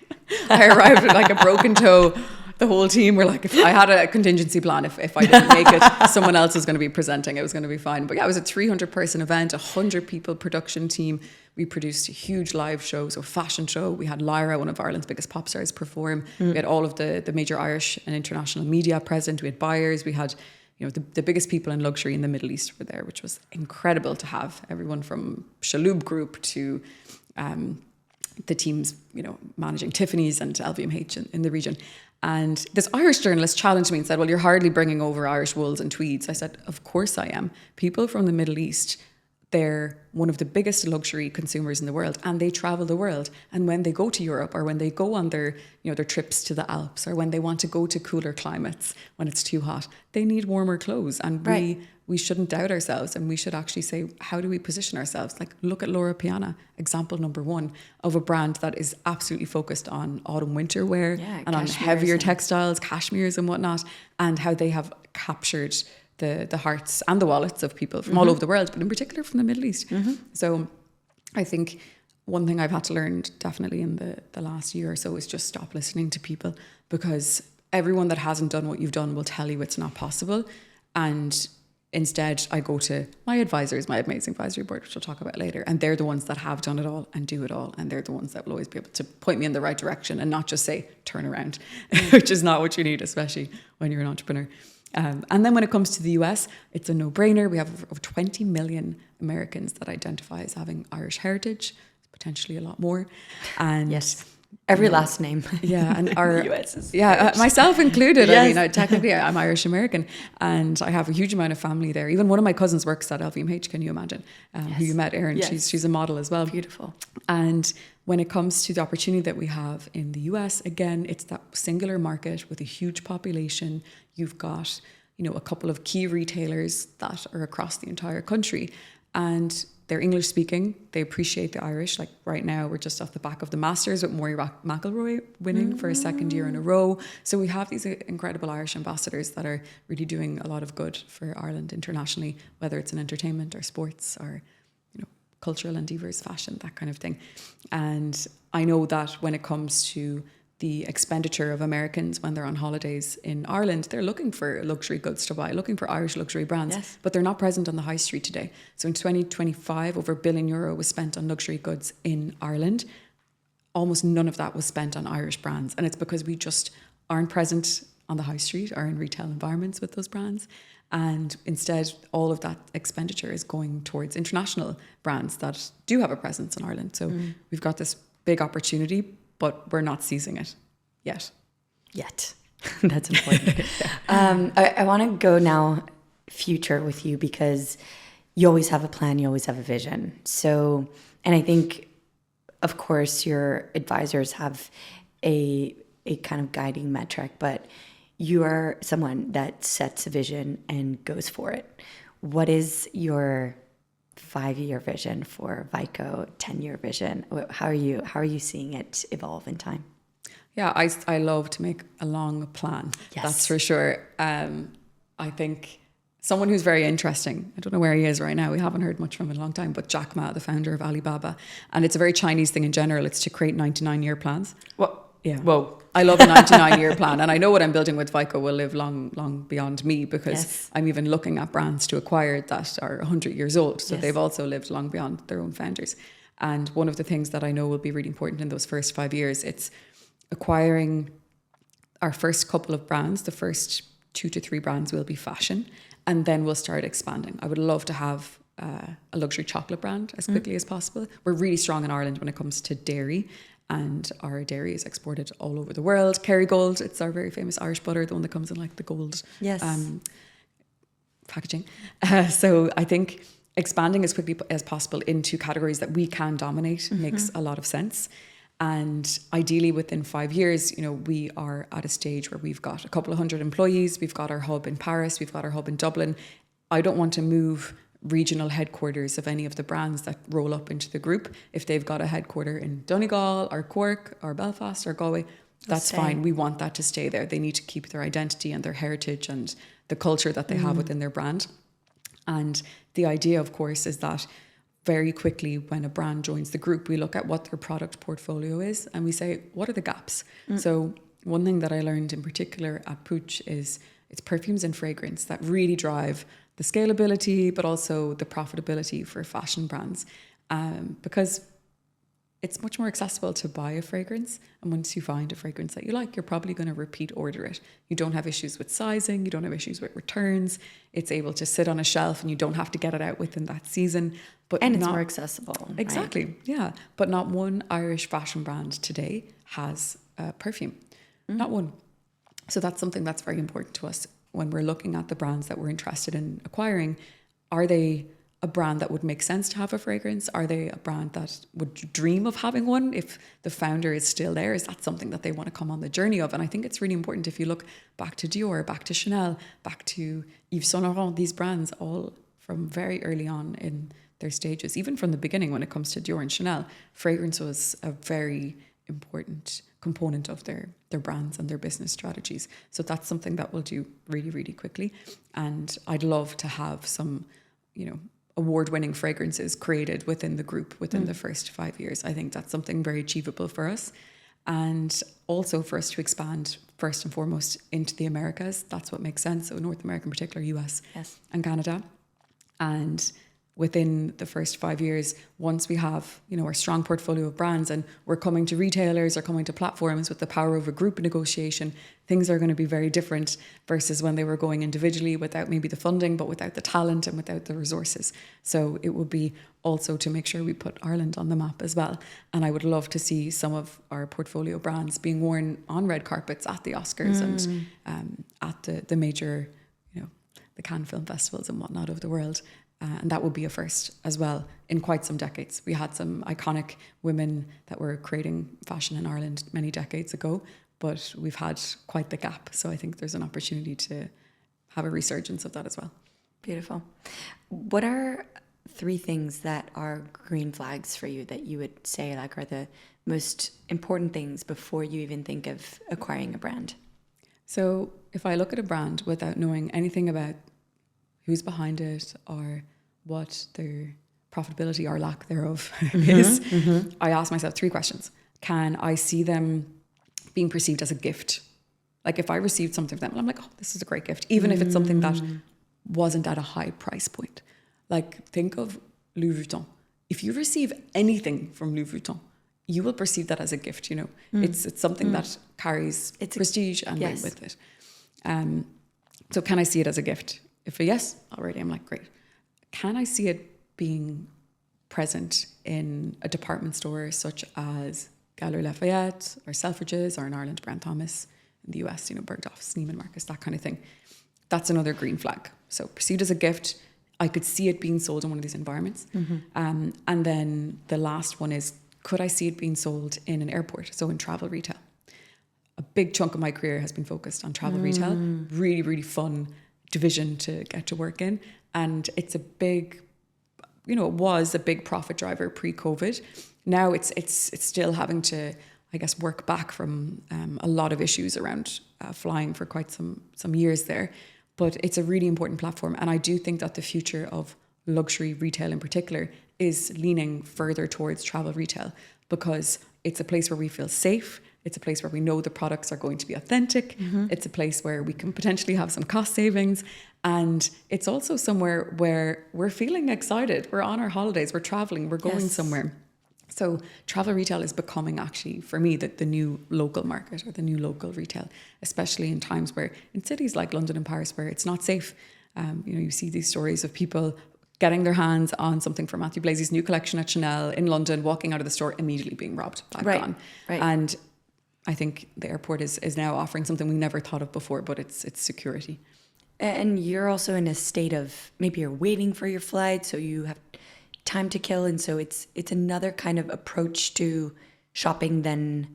I arrived with like a broken toe, the whole team were like, if I had a contingency plan, if I didn't make it, someone else was going to be presenting. It was going to be fine. But yeah, it was a 300-person event, 100-people production team. We produced a huge live show, so a fashion show. We had Lyra, one of Ireland's biggest pop stars, perform. We had all of the major Irish and international media present. We had buyers. We had, you know, the biggest people in luxury in the Middle East were there, which was incredible to have. Everyone from Shaloub Group to the teams, you know, managing Tiffany's and LVMH in the region. And this Irish journalist challenged me and said, well, you're hardly bringing over Irish wools and tweeds. I said, of course I am. People from the Middle East, they're one of the biggest luxury consumers in the world, and they travel the world. And when they go to Europe, or when they go on their, you know, their trips to the Alps, or when they want to go to cooler climates when it's too hot, they need warmer clothes. And we shouldn't doubt ourselves, and we should actually say, how do we position ourselves? Like, look at Laura Piana, example number one of a brand that is absolutely focused on autumn winter wear and on heavier textiles, cashmeres and whatnot, and how they have captured the hearts and the wallets of people from all over the world, but in particular from the Middle East. So I think one thing I've had to learn definitely in the last year or so is just stop listening to people, because everyone that hasn't done what you've done will tell you it's not possible. And instead, I go to my advisors, my amazing advisory board, which we'll talk about later, and they're the ones that have done it all and do it all, and they're the ones that will always be able to point me in the right direction and not just say, turn around, which is not what you need, especially when you're an entrepreneur. And then when it comes to the US, it's a no-brainer. We have over 20 million Americans that identify as having Irish heritage, potentially a lot more. And yes, every last name. Yeah, and our US is myself included. Yes. I mean, technically, I'm Irish American, and I have a huge amount of family there. Even one of my cousins works at LVMH. Can you imagine? Who you met, Erin? Yes. She's a model as well. Beautiful. And when it comes to the opportunity that we have in the US, again, it's that singular market with a huge population. You've got, you know, a couple of key retailers that are across the entire country, and they're English speaking. They appreciate the Irish. Like right now, we're just off the back of the Masters with Maury McIlroy winning for a second year in a row. So we have these incredible Irish ambassadors that are really doing a lot of good for Ireland internationally, whether it's in entertainment or sports or, you know, cultural endeavours, fashion, that kind of thing. And I know that when it comes to the expenditure of Americans when they're on holidays in Ireland, they're looking for luxury goods to buy, looking for Irish luxury brands, but they're not present on the high street today. So in 2025, over €1 billion was spent on luxury goods in Ireland. Almost none of that was spent on Irish brands. And it's because we just aren't present on the high street or in retail environments with those brands. And instead, all of that expenditure is going towards international brands that do have a presence in Ireland. So we've got this big opportunity, but we're not seizing it yet. That's important. I want to go now future with you, because you always have a plan, you always have a vision. So, and I think, of course, your advisors have a kind of guiding metric, but you are someone that sets a vision and goes for it. What is your 5-year vision for Vyko, 10-year vision? How are you seeing it evolve in time? Yeah, I love to make a long plan. Yes. That's for sure. I think someone who's very interesting, I don't know where he is right now, we haven't heard much from him in a long time, but Jack Ma, the founder of Alibaba. And it's a very Chinese thing in general. It's to create 99-year plans. What? Yeah. Whoa. I love a 99-year plan, and I know what I'm building with Vyko will live long, long beyond me, because I'm even looking at brands to acquire that are 100 years old. So they've also lived long beyond their own founders. And one of the things that I know will be really important in those first 5 years, it's acquiring our first couple of brands. The first 2 to 3 brands will be fashion, and then we'll start expanding. I would love to have a luxury chocolate brand as quickly as possible. We're really strong in Ireland when it comes to dairy, and our dairy is exported all over the world. Kerrygold, it's our very famous Irish butter, the one that comes in like the gold packaging. So I think expanding as quickly as possible into categories that we can dominate makes a lot of sense. And ideally within 5 years, you know, we are at a stage where we've got a couple of hundred employees. We've got our hub in Paris. We've got our hub in Dublin. I don't want to move regional headquarters of any of the brands that roll up into the group. If they've got a headquarter in Donegal or Cork or Belfast or Galway, that's fine. We want that to stay there. They need to keep their identity and their heritage and the culture that they have within their brand. And the idea, of course, is that very quickly when a brand joins the group, we look at what their product portfolio is and we say, what are the gaps? So one thing that I learned in particular at Puig is it's perfumes and fragrance that really drive the scalability, but also the profitability for fashion brands. Because it's much more accessible to buy a fragrance. And once you find a fragrance that you like, you're probably going to repeat order it. You don't have issues with sizing. You don't have issues with returns. It's able to sit on a shelf and you don't have to get it out within that season. And it's more accessible. Exactly, right? Yeah. But not one Irish fashion brand today has perfume. Not one. So that's something that's very important to us when we're looking at the brands that we're interested in acquiring. Are they a brand that would make sense to have a fragrance? Are they a brand that would dream of having one if the founder is still there? Is that something that they want to come on the journey of? And I think it's really important if you look back to Dior, back to Chanel, back to Yves Saint Laurent, these brands all from very early on in their stages, even from the beginning when it comes to Dior and Chanel, fragrance was a very important component of their brands and their business strategies. So that's something that we'll do really, really quickly. And I'd love to have some, award-winning fragrances created within the group within the first 5 years. I think that's something very achievable for us. And also for us to expand first and foremost into the Americas. That's what makes sense. So North America in particular, US and Canada. And within the first 5 years, once we have, our strong portfolio of brands and we're coming to retailers or coming to platforms with the power of a group negotiation, things are going to be very different versus when they were going individually without maybe the funding, but without the talent and without the resources. So it would be also to make sure we put Ireland on the map as well. And I would love to see some of our portfolio brands being worn on red carpets at the Oscars and at the major, the Cannes Film Festivals and whatnot of the world. And that would be a first as well in quite some decades. We had some iconic women that were creating fashion in Ireland many decades ago, but we've had quite the gap. So I think there's an opportunity to have a resurgence of that as well. Beautiful. What are 3 things that are green flags for you that you would say are the most important things before you even think of acquiring a brand? So if I look at a brand without knowing anything about who's behind it or what their profitability or lack thereof is, I ask myself 3 questions. Can I see them being perceived as a gift? Like if I received something from them, I'm like, oh, this is a great gift, even if it's something that wasn't at a high price point. Like think of Louis Vuitton. If you receive anything from Louis Vuitton, you will perceive that as a gift, It's something that carries prestige and weight with it. So can I see it as a gift? If a yes, already I'm like, great. Can I see it being present in a department store such as Galeries Lafayette or Selfridges or in Ireland, Brown Thomas, in the US, Bergdorf, Neiman Marcus, that kind of thing? That's another green flag. So perceived as a gift, I could see it being sold in one of these environments. And then the last one is, could I see it being sold in an airport? So in travel retail. A big chunk of my career has been focused on travel retail. Really, really fun division to get to work in. And it's a big, it was a big profit driver pre-COVID. Now it's still having to, I guess, work back from a lot of issues around flying for quite some years there. But it's a really important platform. And I do think that the future of luxury retail in particular is leaning further towards travel retail because it's a place where we feel safe. It's a place where we know the products are going to be authentic. It's a place where we can potentially have some cost savings. And it's also somewhere where we're feeling excited. We're on our holidays, we're traveling, we're going somewhere. So travel retail is becoming actually, for me, the new local market or the new local retail, especially in times where in cities like London and Paris where it's not safe. You see these stories of people getting their hands on something from Matthew Blazy's new collection at Chanel in London, walking out of the store, immediately being robbed, gone. Right. And I think the airport is now offering something we never thought of before, but it's security. And you're also in a state of maybe you're waiting for your flight, so you have time to kill, and so it's another kind of approach to shopping than,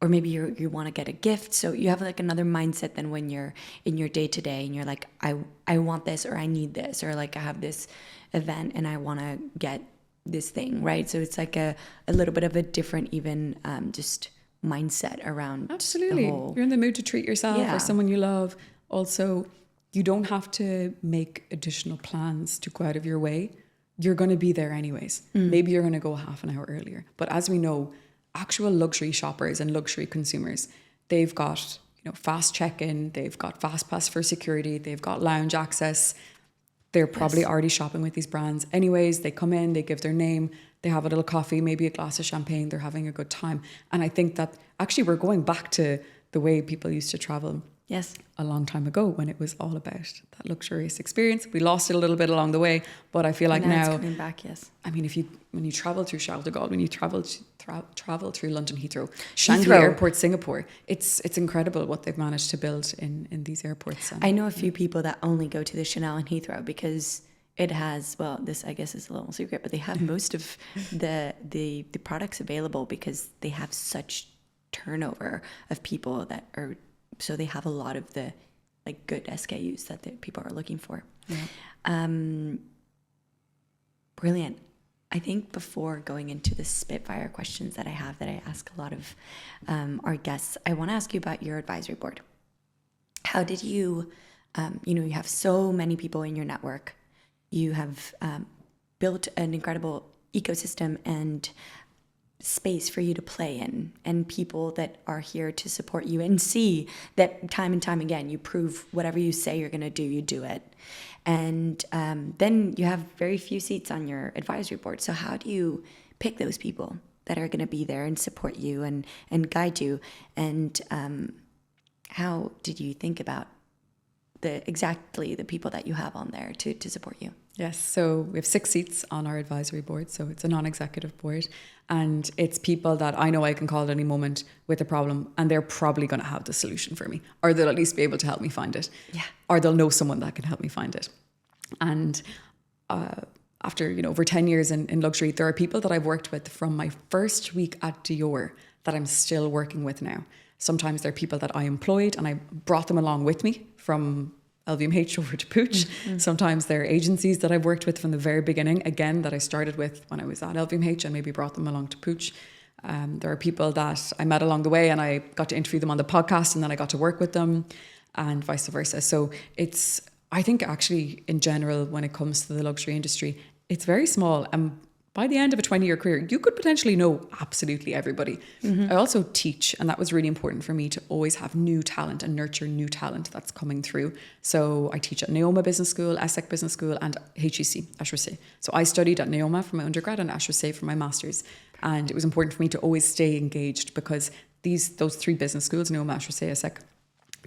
or maybe you want to get a gift, so you have like another mindset than when you're in your day to day and you're like, I want this or I need this or like I have this event and I want to get this thing, right? So it's like a little bit of a different even just mindset around. Absolutely. You're in the mood to treat yourself or someone you love. Also, you don't have to make additional plans to go out of your way. You're going to be there anyways. Maybe you're going to go half an hour earlier. But as we know, actual luxury shoppers and luxury consumers they've got, fast check-in, they've got fast pass for security, they've got lounge access. They're probably already shopping with these brands anyways. They come in, they give their name, they have a little coffee, maybe a glass of champagne, they're having a good time. And I think that actually we're going back to the way people used to travel. Yes. A long time ago, when it was all about that luxurious experience. We lost it a little bit along the way, but I feel like now it's coming back. Yes. I mean, when you travel through Charles de Gaulle, when you travel through London Heathrow, Shanghai Airport, Singapore, it's incredible what they've managed to build in these airports. I know a few people that only go to the Chanel in Heathrow because it has, well, this I guess is a little secret, but they have most of the products available because they have such turnover of people that are. So they have a lot of the like good SKUs that the people are looking for. Yeah. Brilliant. I think before going into the Spitfire questions that I have that I ask a lot of our guests, I want to ask you about your advisory board. How did you, you have so many people in your network. You have built an incredible ecosystem and space for you to play in, and people that are here to support you and see that time and time again you prove whatever you say you're going to do, you do it. And then you have very few seats on your advisory board. So how do you pick those people that are going to be there and support you and guide you? And how did you think about exactly the people that you have on there to support you? Yes, so we have 6 seats on our advisory board, so it's a non-executive board, and it's people that I know I can call at any moment with a problem, and they're probably going to have the solution for me, or they'll at least be able to help me find it, or they'll know someone that can help me find it. And after over 10 years in luxury, there are people that I've worked with from my first week at Dior that I'm still working with now. Sometimes they're people that I employed and I brought them along with me from LVMH over to Puig. Mm-hmm. Sometimes they're agencies that I've worked with from the very beginning, again, that I started with when I was at LVMH and maybe brought them along to Puig. There are people that I met along the way and I got to interview them on the podcast, and then I got to work with them, and vice versa. So I think actually in general, when it comes to the luxury industry, it's very small. And by the end of a 20-year career, you could potentially know absolutely everybody. Mm-hmm. I also teach, and that was really important for me to always have new talent and nurture new talent that's coming through. So I teach at Neoma Business School, ESSEC Business School, and HEC, HEC. So I studied at Neoma for my undergrad and HEC for my master's. And it was important for me to always stay engaged because those 3 business schools, Neoma, HEC, ESSEC,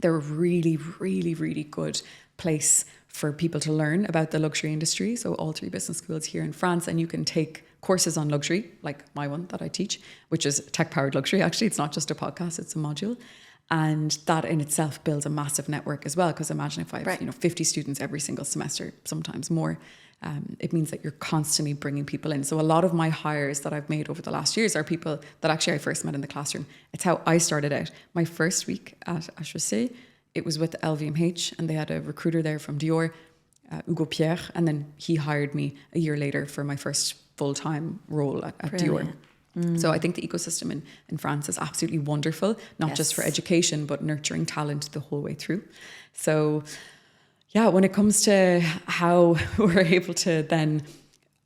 they're a really, really, really good place for people to learn about the luxury industry. So all 3 business schools here in France, and you can take courses on luxury, like my one that I teach, which is tech-powered luxury. Actually, it's not just a podcast, it's a module. And that in itself builds a massive network as well, because imagine if I have 50 students every single semester, sometimes more. It means that you're constantly bringing people in. So a lot of my hires that I've made over the last years are people that actually I first met in the classroom. It's how I started out. My first week at HEC, it was with LVMH, and they had a recruiter there from Dior, Hugo Pierre, and then he hired me a year later for my first full-time role at Dior. So I think the ecosystem in France is absolutely wonderful, not just for education, but nurturing talent the whole way through. So yeah, when it comes to how we're able to then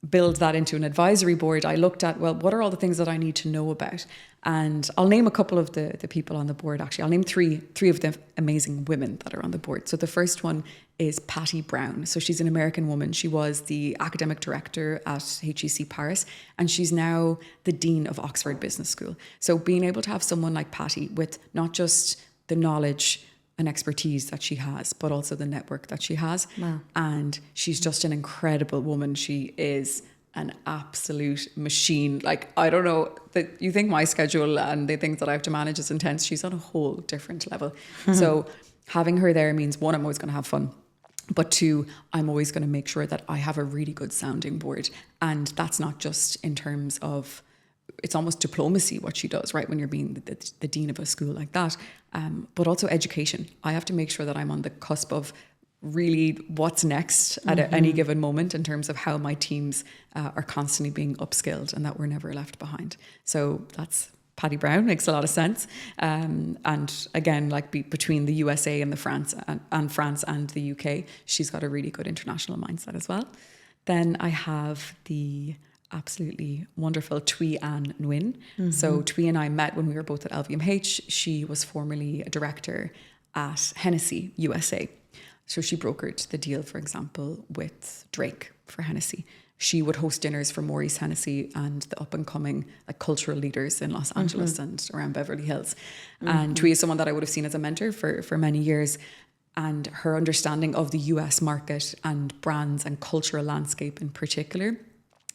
build that into an advisory board, I looked at, well, what are all the things that I need to know about? And I'll name a couple of the people on the board, actually. I'll name three of the amazing women that are on the board. So the first one is Patty Brown. So she's an American woman. She was the academic director at HEC Paris, and she's now the dean of Oxford Business School. So being able to have someone like Patty with not just the knowledge and expertise that she has, but also the network that she has. Wow. And she's just an incredible woman. She is an absolute machine. Like, I don't know, that you think my schedule and the things that I have to manage is intense. She's on a whole different level. So having her there means, 1, I'm always going to have fun. But 2, I'm always going to make sure that I have a really good sounding board. And that's not just in terms of, it's almost diplomacy what she does, right? When you're being the dean of a school like that. But also education. I have to make sure that I'm on the cusp of really what's next at any given moment in terms of how my teams are constantly being upskilled and that we're never left behind. So that's Patty Brown, makes a lot of sense. And again, like between the USA and France and the UK, she's got a really good international mindset as well. Then I have the absolutely wonderful Thuy Ann Nguyen. So Thuy and I met when we were both at LVMH. She was formerly a director at Hennessy USA. So she brokered the deal, for example, with Drake for Hennessy. She would host dinners for Maurice Hennessy and the up-and-coming cultural leaders in Los Angeles and around Beverly Hills. And Thuy is someone that I would have seen as a mentor for many years. And her understanding of the US market and brands and cultural landscape in particular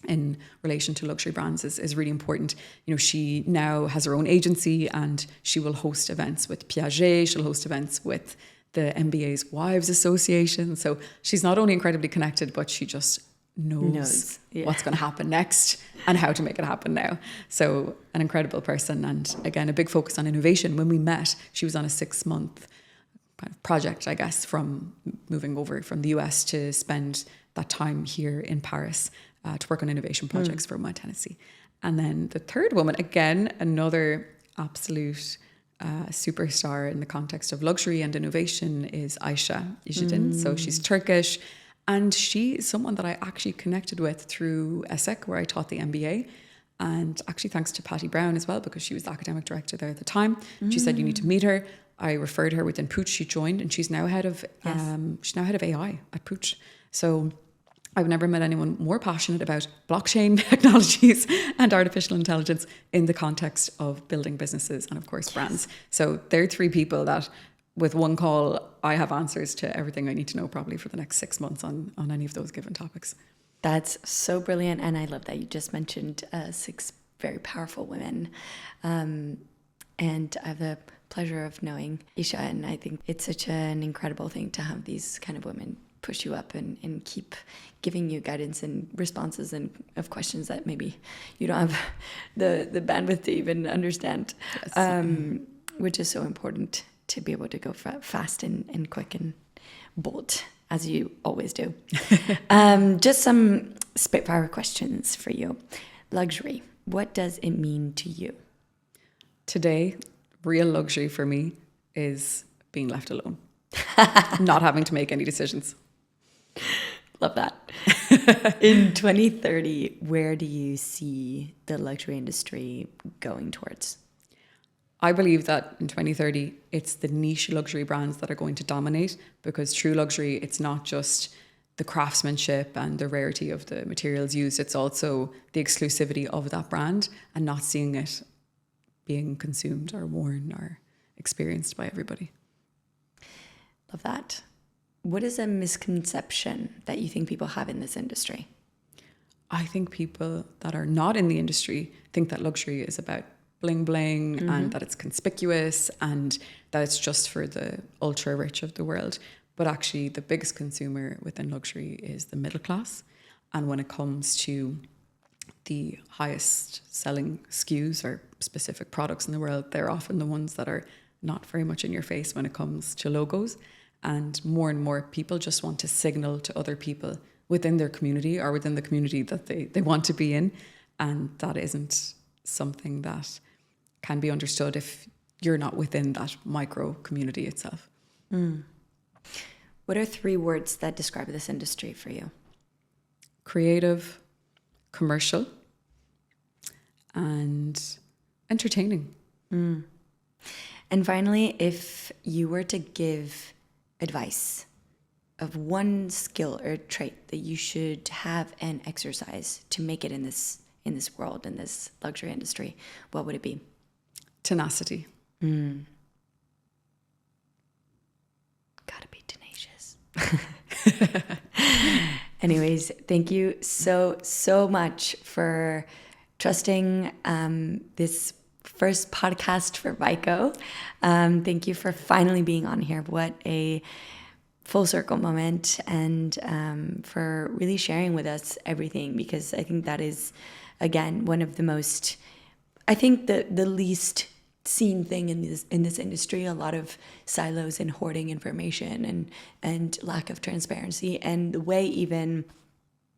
in relation to luxury brands is really important. You know, she now has her own agency and she will host events with Piaget. She'll host events with the NBA's Wives Association. So she's not only incredibly connected, but she just knows what's going to happen next and how to make it happen now. So an incredible person. And again, a big focus on innovation. When we met, she was on a 6-month kind of project, I guess, from moving over from the US to spend that time here in Paris to work on innovation projects for Moet Hennessy. And then the third woman, again, another absolute superstar in the context of luxury and innovation is Ayşe Işıdin. So she's Turkish, and she is someone that I actually connected with through ESSEC, where I taught the MBA. And actually thanks to Patty Brown as well, because she was the academic director there at the time. She said, you need to meet her. I referred her within Puig. She joined, and she's now head of AI at Puig. So I've never met anyone more passionate about blockchain technologies and artificial intelligence in the context of building businesses and, of course, brands. So they're 3 people that, with one call, I have answers to everything I need to know probably for the next 6 months on any of those given topics. That's so brilliant. And I love that you just mentioned 6 very powerful women. And I have the pleasure of knowing Ayşe, and I think it's such an incredible thing to have these kind of women push you up and keep giving you guidance and responses and of questions that maybe you don't have the bandwidth to even understand, which is so important to be able to go fast and quick and bold, as you always do. Just some spitfire questions for you. Luxury, what does it mean to you? Today, real luxury for me is being left alone, not having to make any decisions. Love that. In 2030, where do you see the luxury industry going towards? I believe that in 2030, it's the niche luxury brands that are going to dominate, because true luxury, it's not just the craftsmanship and the rarity of the materials used. It's also the exclusivity of that brand and not seeing it being consumed or worn or experienced by everybody. Love that. What is a misconception that you think people have in this industry? I think people that are not in the industry think that luxury is about bling bling and that it's conspicuous and that it's just for the ultra rich of the world. But actually the biggest consumer within luxury is the middle class. And when it comes to the highest selling SKUs or specific products in the world, they're often the ones that are not very much in your face when it comes to logos. And more people just want to signal to other people within their community or within the community that they want to be in. And that isn't something that can be understood if you're not within that micro community itself. What are 3 words that describe this industry for you? Creative, commercial, and entertaining. And finally, if you were to give advice of one skill or trait that you should have and exercise to make it in this world, in this luxury industry, what would it be? Tenacity. Gotta be tenacious. Anyways, thank you so much for trusting this first podcast for Vyko. Thank you for finally being on here. What a full circle moment, and for really sharing with us everything, because I think that is, again, one of the most, I think the least seen thing in this industry. A lot of silos and hoarding information and lack of transparency, and the way even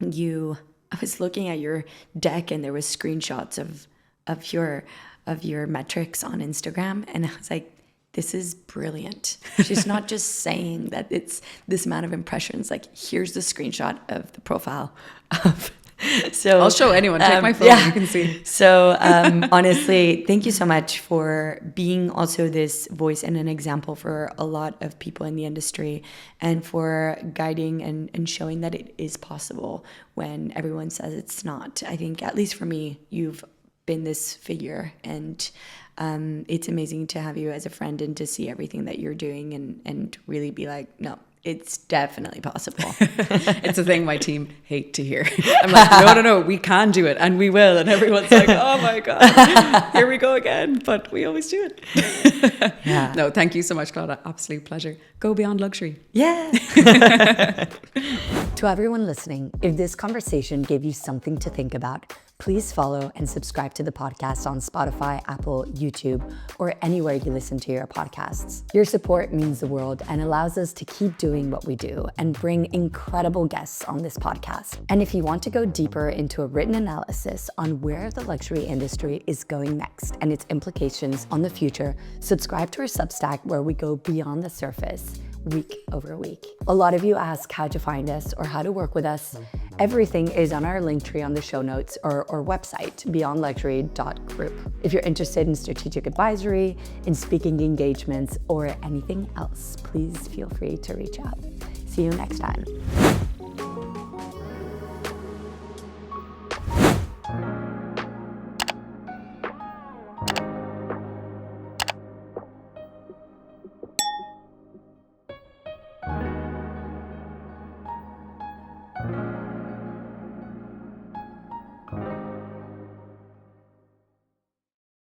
I was looking at your deck and there was screenshots of your metrics on Instagram, and I was like, this is brilliant. She's not just saying that it's this amount of impressions. Like, here's the screenshot of the profile of So I'll show anyone. Take my phone. You can see. So honestly, thank you so much for being also this voice and an example for a lot of people in the industry, and for guiding and showing that it is possible when everyone says it's not. I think, at least for me, you've been this figure, and it's amazing to have you as a friend and to see everything that you're doing and really be like, no, it's definitely possible. It's a thing my team hate to hear. I'm like, no, we can do it, and we will. And everyone's like, oh my God, here we go again. But we always do it. Yeah. No, thank you so much, Clara. Absolute pleasure. Go beyond luxury. Yeah. To everyone listening, if this conversation gave you something to think about, please follow and subscribe to the podcast on Spotify, Apple, YouTube, or anywhere you listen to your podcasts. Your support means the world and allows us to keep doing what we do and bring incredible guests on this podcast. And if you want to go deeper into a written analysis on where the luxury industry is going next and its implications on the future, subscribe to our Substack, where we go beyond the surface week over week. A lot of you ask how to find us or how to work with us. Everything is on our link tree on the show notes or website, beyondluxury.group. If you're interested in strategic advisory, in speaking engagements, or anything else, please feel free to reach out. See you next time.